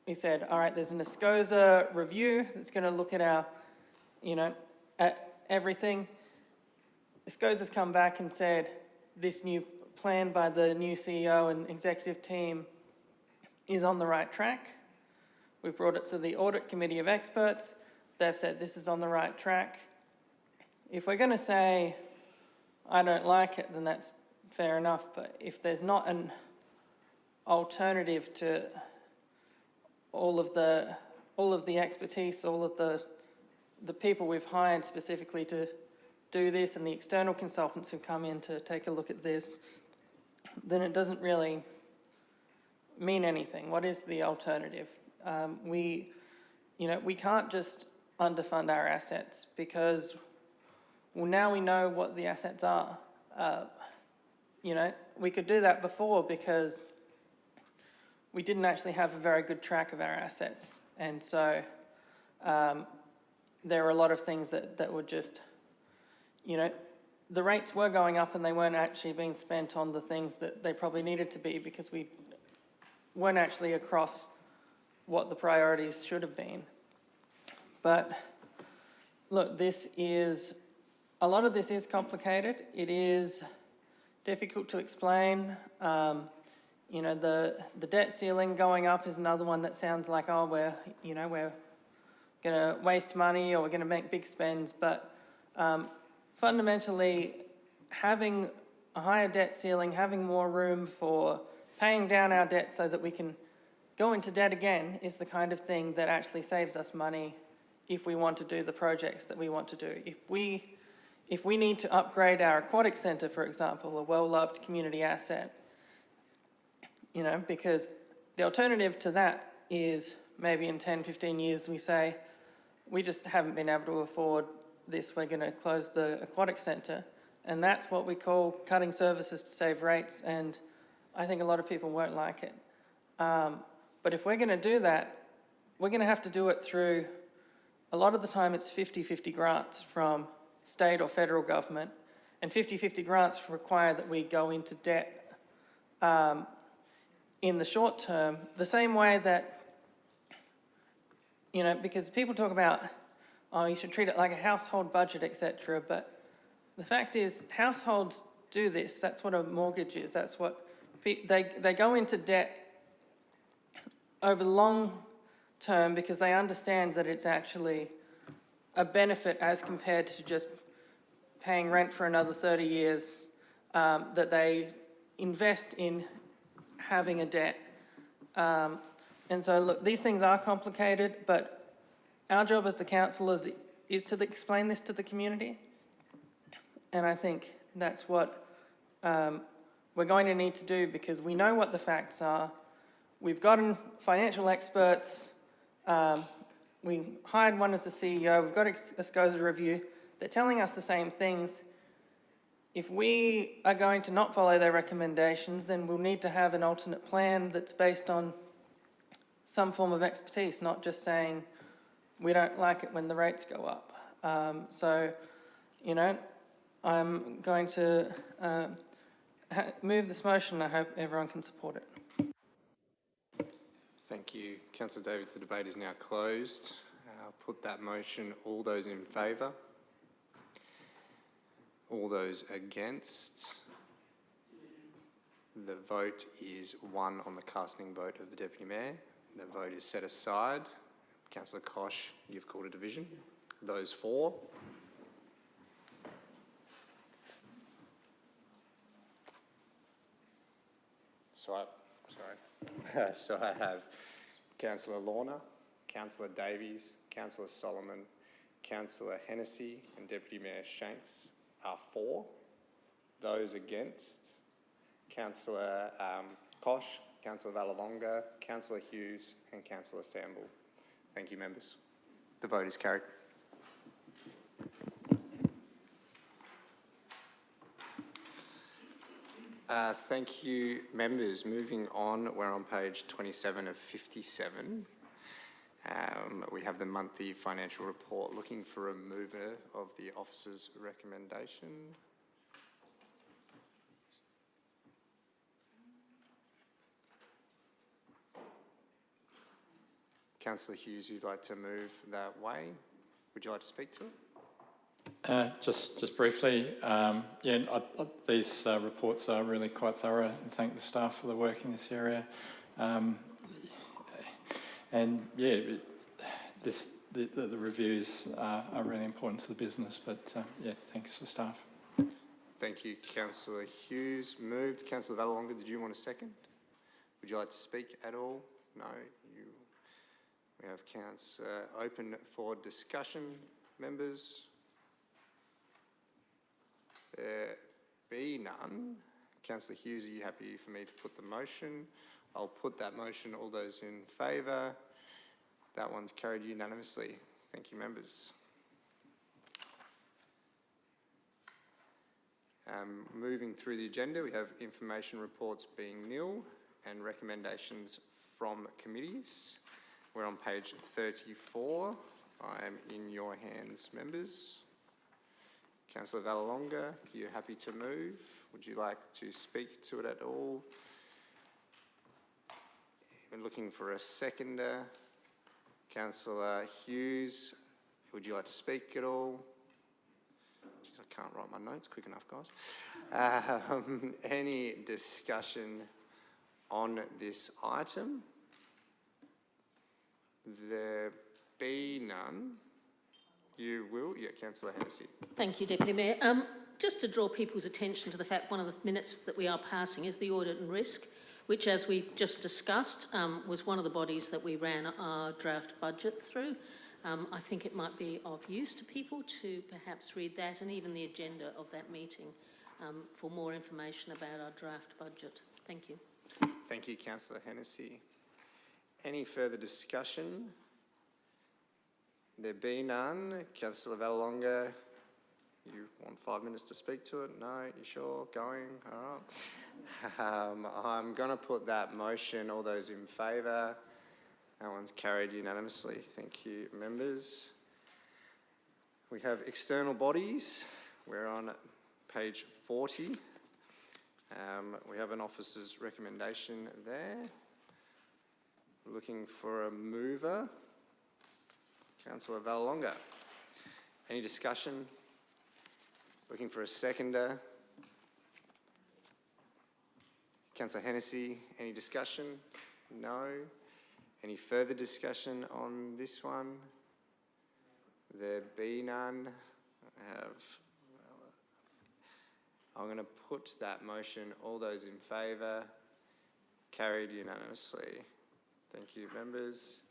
S8: We said, all right, there's an ASCOSA review that's going to look at at everything. ASCOSA's come back and said, this new plan by the new CEO and executive team is on the right track. We brought it to the audit committee of experts. They've said this is on the right track. If we're going to say, I don't like it, then that's fair enough. But if there's not an alternative to all of the expertise, all of the people we've hired specifically to do this, and the external consultants who come in to take a look at this, then it doesn't really mean anything. What is the alternative? We can't just underfund our assets because, well, now we know what the assets are. We could do that before because we didn't actually have a very good track of our assets. And so there were a lot of things that were just, the rates were going up and they weren't actually being spent on the things that they probably needed to be because we weren't actually across what the priorities should have been. But look, a lot of this is complicated. It is difficult to explain. The debt ceiling going up is another one that sounds like, oh, we're going to waste money or we're going to make big spends. But fundamentally, having a higher debt ceiling, having more room for paying down our debt so that we can go into debt again is the kind of thing that actually saves us money if we want to do the projects that we want to do. If we need to upgrade our aquatic centre, for example, a well-loved community asset, because the alternative to that is maybe in 10, 15 years we say, we just haven't been able to afford this, we're going to close the aquatic centre. And that's what we call cutting services to save rates, and I think a lot of people won't like it. But if we're going to do that, we're going to have to do it through, a lot of the time it's 50-50 grants from state or federal government, and 50-50 grants require that we go into debt in the short term, the same way that, because people talk about, oh, you should treat it like a household budget, etc. But the fact is, households do this. That's what a mortgage is. That's what they go into debt over the long term because they understand that it's actually a benefit as compared to just paying rent for another 30 years, that they invest in having a debt. And so, look, these things are complicated, but our job as the councillors is to explain this to the community. And I think that's what we're going to need to do because we know what the facts are. We've gotten financial experts. We hired one as the CEO. We've got a ASCOSA review. They're telling us the same things. if we are going to not follow their recommendations, then we'll need to have an alternate plan that's based on some form of expertise, not just saying we don't like it when the rates go up. So, you know, I'm going to move this motion. I hope everyone can support it.
S1: Thank you, Councillor Davies. The debate is now closed. I'll put that motion. All those in favour? All those against? The vote is 1 on the casting vote of the Deputy Mayor. The vote is set aside. Councillor Koch, you've called a division. Those for? So I have Councillor Lorna, Councillor Davies, Councillor Solomon, Councillor Hennessy and Deputy Mayor Shanks are for. Those against, Councillor Koch, Councillor Vallelonga, Councillor Hughes and Councillor Samble. Thank you, members. The vote is carried. Thank you, members. Moving on, we're on page 27 of 57. We have the monthly financial report. Looking for a mover of the officer's recommendation. Councillor Hughes, you'd like to move that way. Would you like to speak to it?
S7: Just briefly, these reports are really quite thorough, and thank the staff for the work in this area. The reviews are really important to the business, but thanks to the staff.
S1: Thank you, Councillor Hughes. Moved. Councillor Vallelonga, did you want a second? Would you like to speak at all? No. We have Councillor open for discussion, members. There be none. Councillor Hughes, are you happy for me to put the motion? I'll put that motion. All those in favour? That one's carried unanimously. Thank you, members. Moving through the agenda, we have information reports being nil and recommendations from committees. We're on page 34. I am in your hands, members. Councillor Vallelonga, are you happy to move? Would you like to speak to it at all? We're looking for a seconder. Councillor Hughes, would you like to speak at all? Jeez, I can't write my notes quick enough, guys. Any discussion on this item? There be none. You will? Yeah, Councillor Hennessy.
S10: Thank you, Deputy Mayor. Just to draw people's attention to the fact one of the minutes that we are passing is the audit and risk, which, as we just discussed, was one of the bodies that we ran our draft budget through. I think it might be of use to people to perhaps read that and even the agenda of that meeting for more information about our draft budget. Thank you.
S1: Thank you, Councillor Hennessy. Any further discussion? There be none. Councillor Vallelonga, you want 5 minutes to speak to it? No, you sure? Going? All right. I'm going to put that motion. All those in favour? That one's carried unanimously. Thank you, members. We have external bodies. We're on page 40. We have an officer's recommendation there. Looking for a mover. Councillor Vallelonga. Any discussion? Looking for a seconder. Councillor Hennessy, any discussion? No. Any further discussion on this one? There be none. I'm going to put that motion. All those in favour? Carried unanimously. Thank you, members.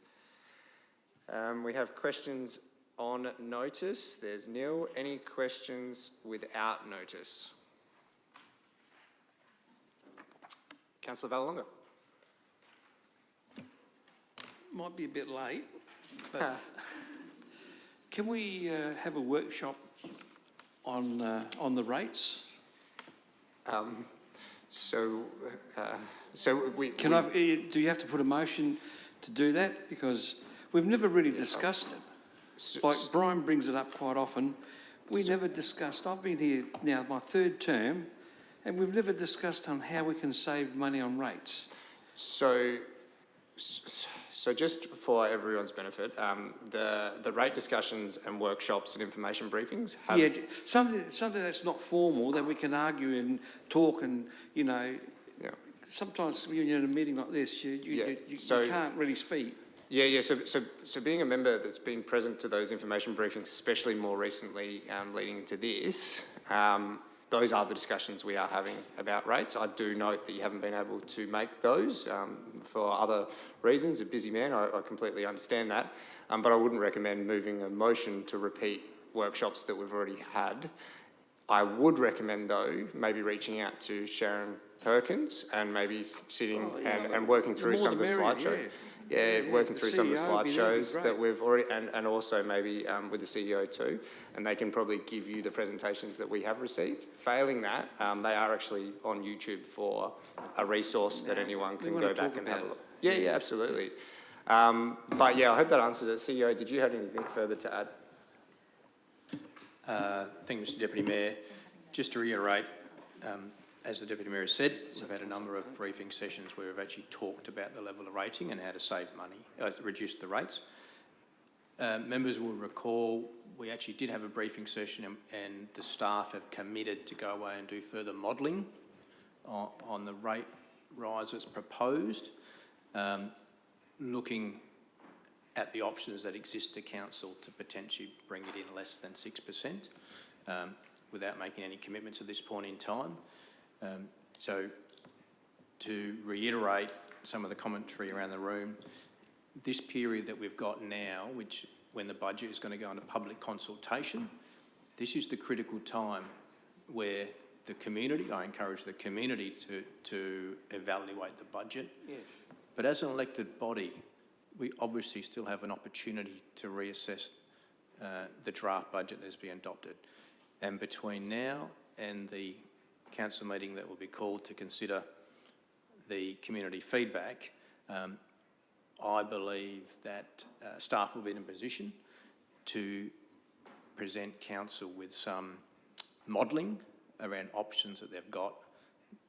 S1: We have questions on notice. There's nil. Any questions without notice? Councillor Vallelonga.
S14: Might be a bit late, but can we have a workshop on the rates?
S1: So we...
S14: Can I, do you have to put a motion to do that? Because we've never really discussed it. Like Brian brings it up quite often. We never discussed, I've been here now my third term, and we've never discussed on how we can save money on rates.
S1: So just for everyone's benefit, the rate discussions and workshops and information briefings have...
S14: Yeah, something that's not formal, that we can argue and talk and, you know, sometimes when you're in a meeting like this, you can't really speak.
S1: Yeah. So being a member that's been present to those information briefings, especially more recently leading into this, those are the discussions we are having about rates. I do note that you haven't been able to make those for other reasons. A busy man, I completely understand that. But I wouldn't recommend moving a motion to repeat workshops that we've already had. I would recommend, though, maybe reaching out to Sharon Perkins and maybe sitting and working through some of the slideshows. Working through some of the slideshows that we've already, and also maybe with the CEO too, and they can probably give you the presentations that we have received. Failing that, they are actually on YouTube for a resource that anyone can go back and have a look. Yeah, absolutely. But yeah, I hope that answers it. CEO, did you have anything further to add?
S11: Thank you, Mr Deputy Mayor. Just to reiterate, as the Deputy Mayor has said, we've had a number of briefing sessions where we've actually talked about the level of rating and how to save money, reduce the rates. Members will recall we actually did have a briefing session and the staff have committed to go away and do further modelling on the rate rise that's proposed, looking at the options that exist to council to potentially bring it in less than 6%, without making any commitments at this point in time. So to reiterate some of the commentary around the room, this period that we've got now, which when the budget is going to go into public consultation, this is the critical time where the community, I encourage the community to evaluate the budget.
S14: Yes.
S11: But as an elected body, we obviously still have an opportunity to reassess the draft budget that's been adopted. And between now and the council meeting that will be called to consider the community feedback, I believe that staff will be in a position to present council with some modelling around options that they've got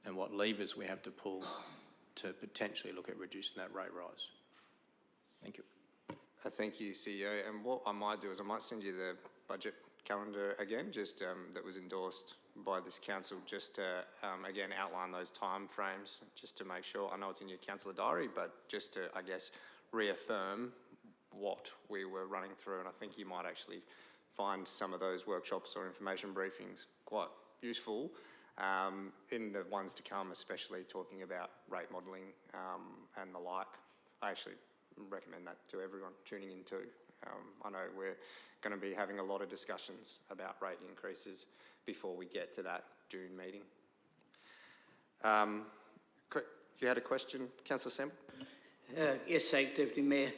S11: and what levers we have to pull to potentially look at reducing that rate rise. Thank you.
S1: Thank you, CEO. And what I might do is I might send you the budget calendar again, just that was endorsed by this council, just to again outline those time frames, just to make sure. I know it's in your councillor diary, but just to, I guess, reaffirm what we were running through. And I think you might actually find some of those workshops or information briefings quite useful in the ones to come, especially talking about rate modelling and the like. I actually recommend that to everyone tuning in too. I know we're going to be having a lot of discussions about rate increases before we get to that June meeting. You had a question, Councillor Sample?
S13: Yes, thank you, Deputy Mayor.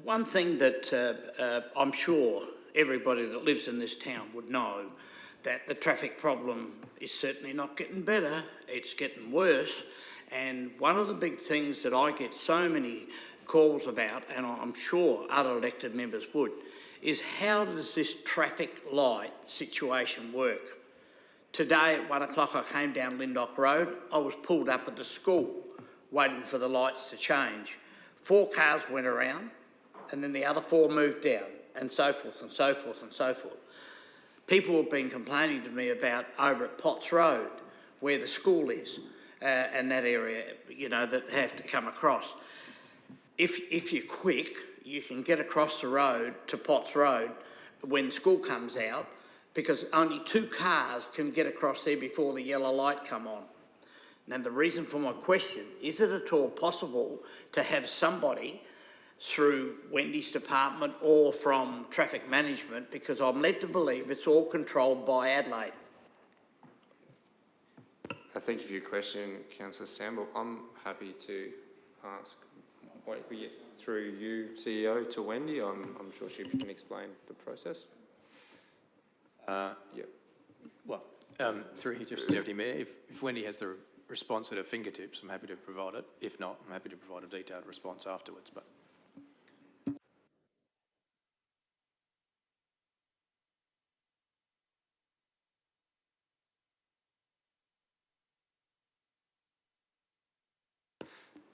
S13: One thing that I'm sure everybody that lives in this town would know, that the traffic problem is certainly not getting better, it's getting worse. And one of the big things that I get so many calls about, and I'm sure other elected members would, is how does this traffic light situation work? Today at 1 o'clock I came down Lindock Road, I was pulled up at the school waiting for the lights to change. 4 cars went around and then the other 4 moved down, and so forth and so forth and so forth. People have been complaining to me about over at Potts Road, where the school is, and that area, you know, that have to come across. If you're quick, you can get across the road to Potts Road when school comes out, because only 2 cars can get across there before the yellow light come on. Now, the reason for my question, is it at all possible to have somebody through Wendy's department or from traffic management, because I'm led to believe it's all controlled by Adelaide?
S1: Thank you for your question, Councillor Sample. I'm happy to ask through you, CEO, to Wendy. I'm sure she can explain the process.
S11: Well, Through you, just Deputy Mayor, if Wendy has the response at her fingertips, I'm happy to provide it. If not, I'm happy to provide a detailed response afterwards. But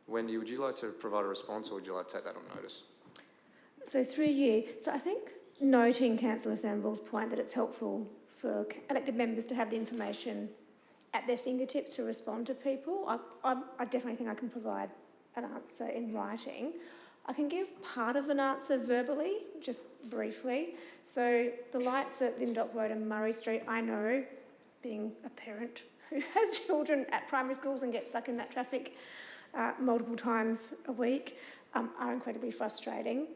S1: Wendy, would you like to provide a response, or would you like to take that on notice?
S15: So through you, so I think noting Councillor Samball's point that it's helpful for elected members to have the information at their fingertips to respond to people, I definitely think I can provide an answer in writing. I can give part of an answer verbally, just briefly. So the lights at Lyndoch Road and Murray Street, I know, being a parent who has children at primary schools and gets stuck in that traffic multiple times a week, are incredibly frustrating.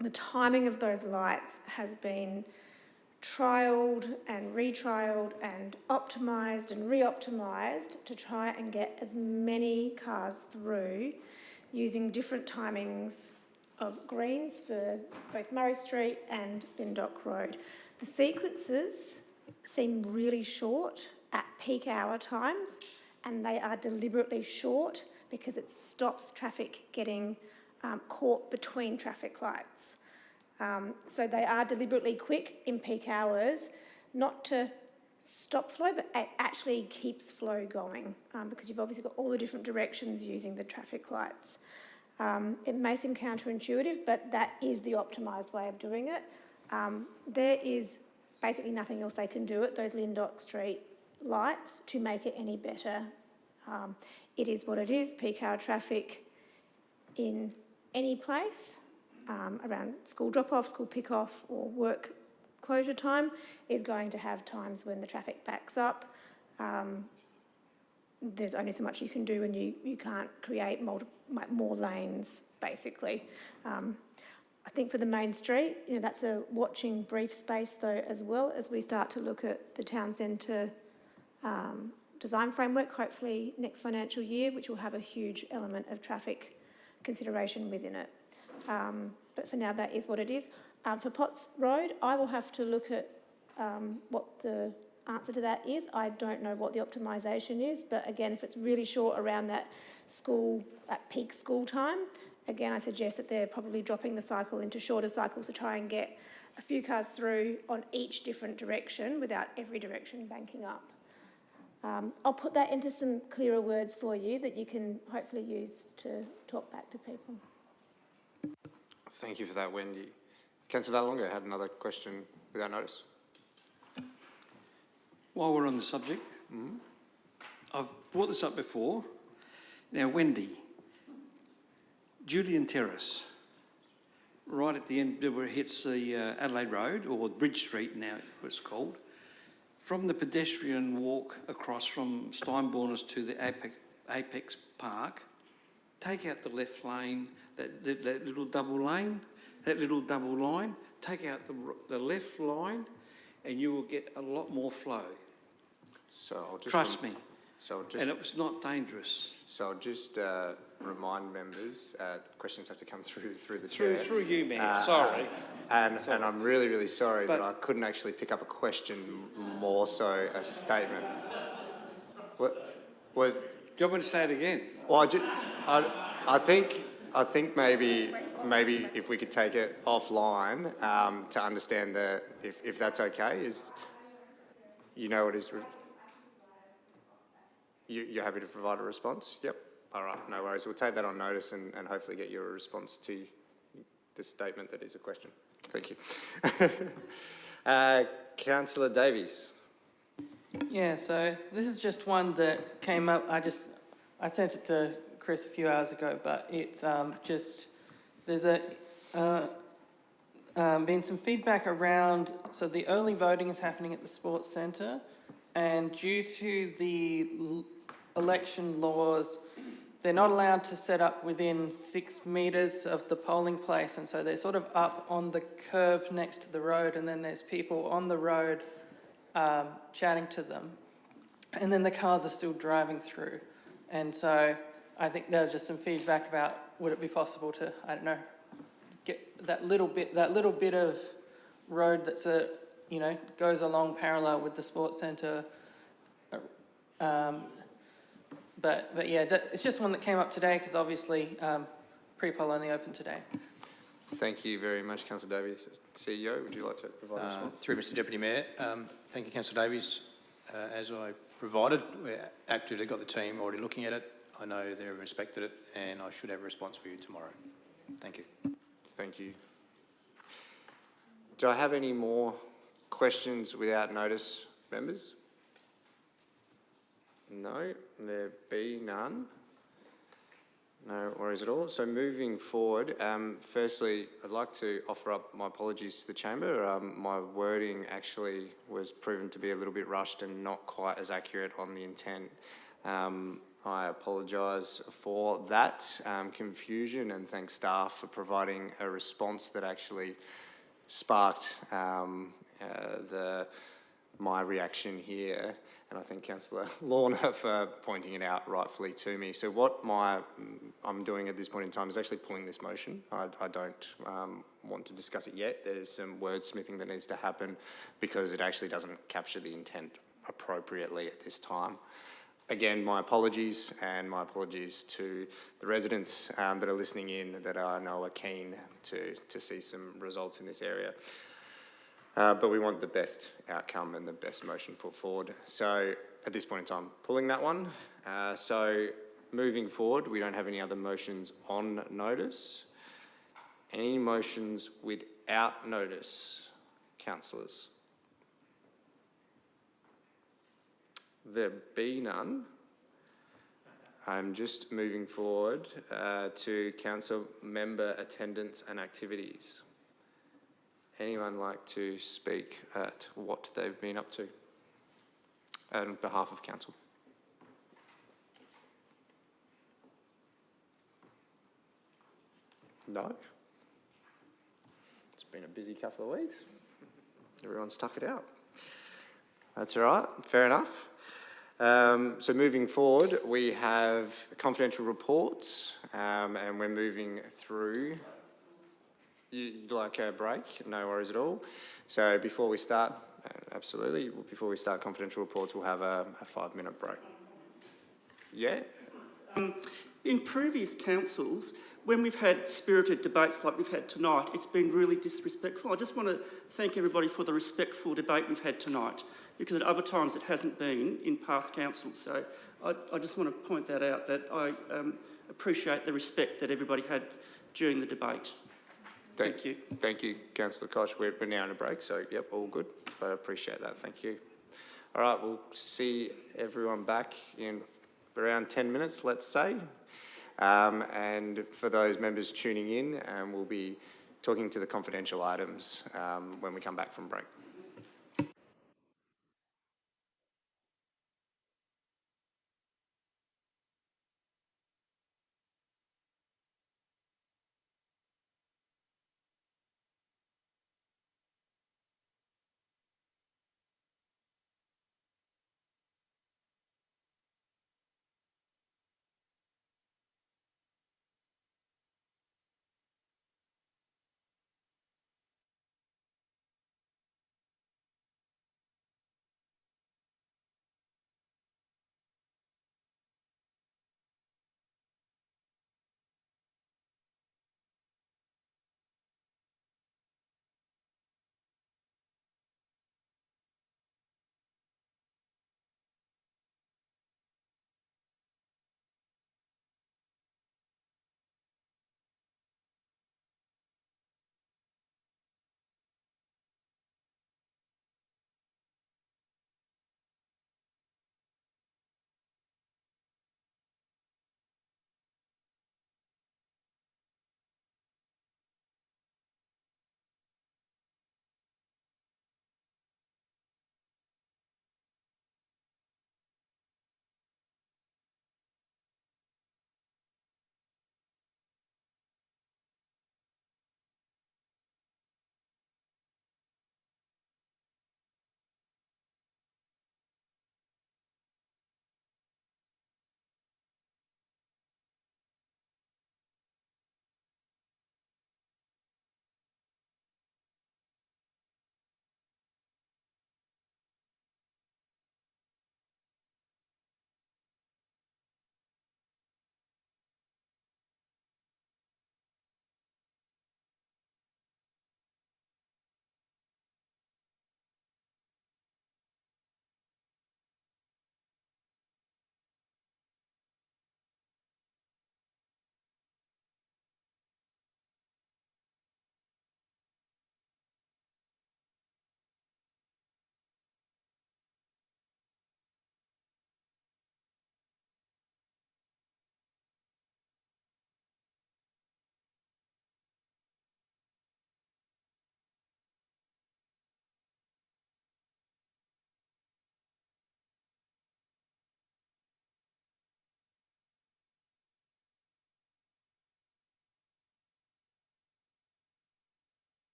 S15: The timing of those lights has been trialled and retrialled and optimised and re-optimised to try and get as many cars through using different timings of greens for both Murray Street and Lyndoch Road. The sequences seem really short at peak hour times, and they are deliberately short because it stops traffic getting caught between traffic lights. So they are deliberately quick in peak hours, not to stop flow, but it actually keeps flow going because you've obviously got all the different directions using the traffic lights. It may seem counterintuitive, but that is the optimised way of doing it. There is basically nothing else they can do at those Lyndoch Street lights to make it any better. It is what it is, peak hour traffic in any place around school drop-off, school pick-off or work closure time is going to have times when the traffic backs up. There's only so much you can do and you can't create more lanes, basically. I think for the main street, that's a watching brief space though, as well as we start to look at the town centre design framework, hopefully next financial year, which will have a huge element of traffic consideration within it. But for now, that is what it is. For Potts Road, I will have to look at what the answer to that is. I don't know what the optimisation is, but again, if it's really short around that peak school time, again, I suggest that they're probably dropping the cycle into shorter cycles to try and get a few cars through on each different direction without every direction banking up. I'll put that into some clearer words for you that you can hopefully use to talk back to people.
S1: Thank you for that, Wendy. Councillor Vallelonga had another question without notice.
S14: While we're on the subject, I've brought this up before. Now, Wendy, Julian Terrace, right at the end where it hits the Adelaide Road, or Bridge Street now it's called, from the pedestrian walk across from Steinborners to the Apex Park, take out the left lane, that little double lane, that little double line, take out the left line and you will get a lot more flow.
S1: So I'll just
S14: Trust me.
S1: And
S14: it was not dangerous.
S1: So I'll just remind members, questions have to come through the chair.
S14: Through you, Mayor, sorry.
S1: And I'm really, really sorry, but I couldn't actually pick up a question, more so a statement. What?
S14: Do you want me to say it again?
S1: Well, I think maybe if we could take it offline to understand if that's okay, what is. You're happy to provide a response? Yep. All right, no worries. We'll take that on notice and hopefully get you a response to the statement that is a question. Thank you. Councillor Davies.
S8: Yeah, so this is just one that came up. I sent it to Chris a few hours ago, but it's there's been some feedback around, so the early voting is happening at the Sports Centre, and due to the election laws, they're not allowed to set up within 6 metres of the polling place, and so they're sort of up on the curb next to the road, and then there's people on the road chatting to them, and then the cars are still driving through. And so I think there was just some feedback about, would it be possible to, I don't know, get that little bit of road that's goes along parallel with the Sports Centre But yeah, it's just one that came up today because obviously pre-poll only opened today.
S1: Thank you very much, Councillor Davies. CEO, would you like to provide a response?
S11: Through Mr Deputy Mayor, thank you, Councillor Davies. As I provided, we actively got the team already looking at it. I know they've respected it, and I should have a response for you tomorrow. Thank you.
S1: Thank you. Do I have any more questions without notice, members? No, there be none. No worries at all. So moving forward, firstly, I'd like to offer up my apologies to the chamber. My wording actually was proven to be a little bit rushed and not quite as accurate on the intent. I apologise for that confusion and thank staff for providing a response that actually sparked my reaction here. And I thank Councillor Lorna for pointing it out rightfully to me. So what I'm doing at this point in time is actually pulling this motion. I don't want to discuss it yet. There's some wordsmithing that needs to happen because it actually doesn't capture the intent appropriately at this time. Again, my apologies, and my apologies to the residents that are listening in that I know are keen to see some results in this area. But we want the best outcome and the best motion put forward. So at this point in time, pulling that one. So moving forward, we don't have any other motions on notice. Any motions without notice, councillors? There be none. I'm just moving forward to council member attendance and activities. Anyone like to speak at what they've been up to on behalf of council? No? It's been a busy couple of weeks. Everyone's stuck it out. That's all right, fair enough. So moving forward, we have confidential reports and we're moving through. You'd like a break? No worries at all. So before we start, absolutely, before we start confidential reports, we'll have a 5-minute break. Yeah?
S9: In previous councils, when we've had spirited debates like we've had tonight, it's been really disrespectful. I just want to thank everybody for the respectful debate we've had tonight, because at other times it hasn't been in past councils. So I just want to point that out, that I appreciate the respect that everybody had during the debate. Thank you.
S1: Thank you, Councillor Koch. We're now in a break, so yep, all good. But I appreciate that. Thank you. All right, we'll see everyone back in around 10 minutes, let's say. And for those members tuning in, we'll be talking to the confidential items when we come back from break.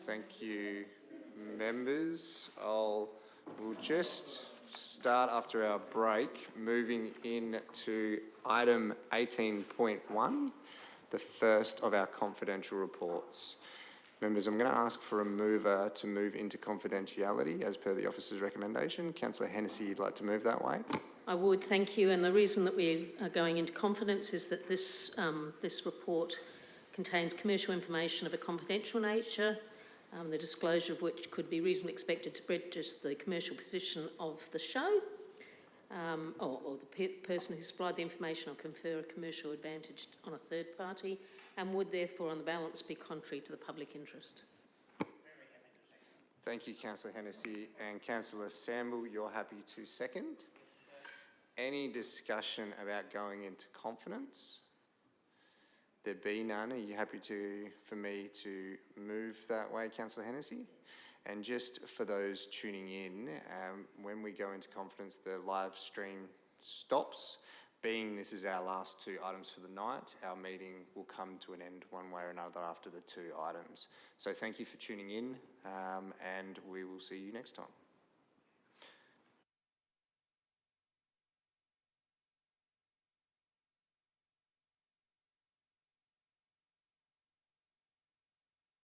S1: Thank you, members. We'll just start after our break, moving into item 18.1, the first of our confidential reports. Members, I'm going to ask for a mover to move into confidentiality as per the officer's recommendation. Councillor Hennessy, you'd like to move that way?
S10: I would, thank you. And the reason that we are going into confidence is that this report contains commercial information of a confidential nature, the disclosure of which could be reasonably expected to prejudice the commercial position of the show, or the person who supplied the information, or confer a commercial advantage on a third party, and would therefore on the balance be contrary to the public interest.
S1: Thank you, Councillor Hennessy. And Councillor Samble, you're happy to second? Any discussion about going into confidence? There be none. Are you happy for me to move that way, Councillor Hennessy? And just for those tuning in, when we go into confidence, the live stream stops. Being this is our last two items for the night, our meeting will come to an end one way or another after the two items. So thank you for tuning in, and we will see you next time.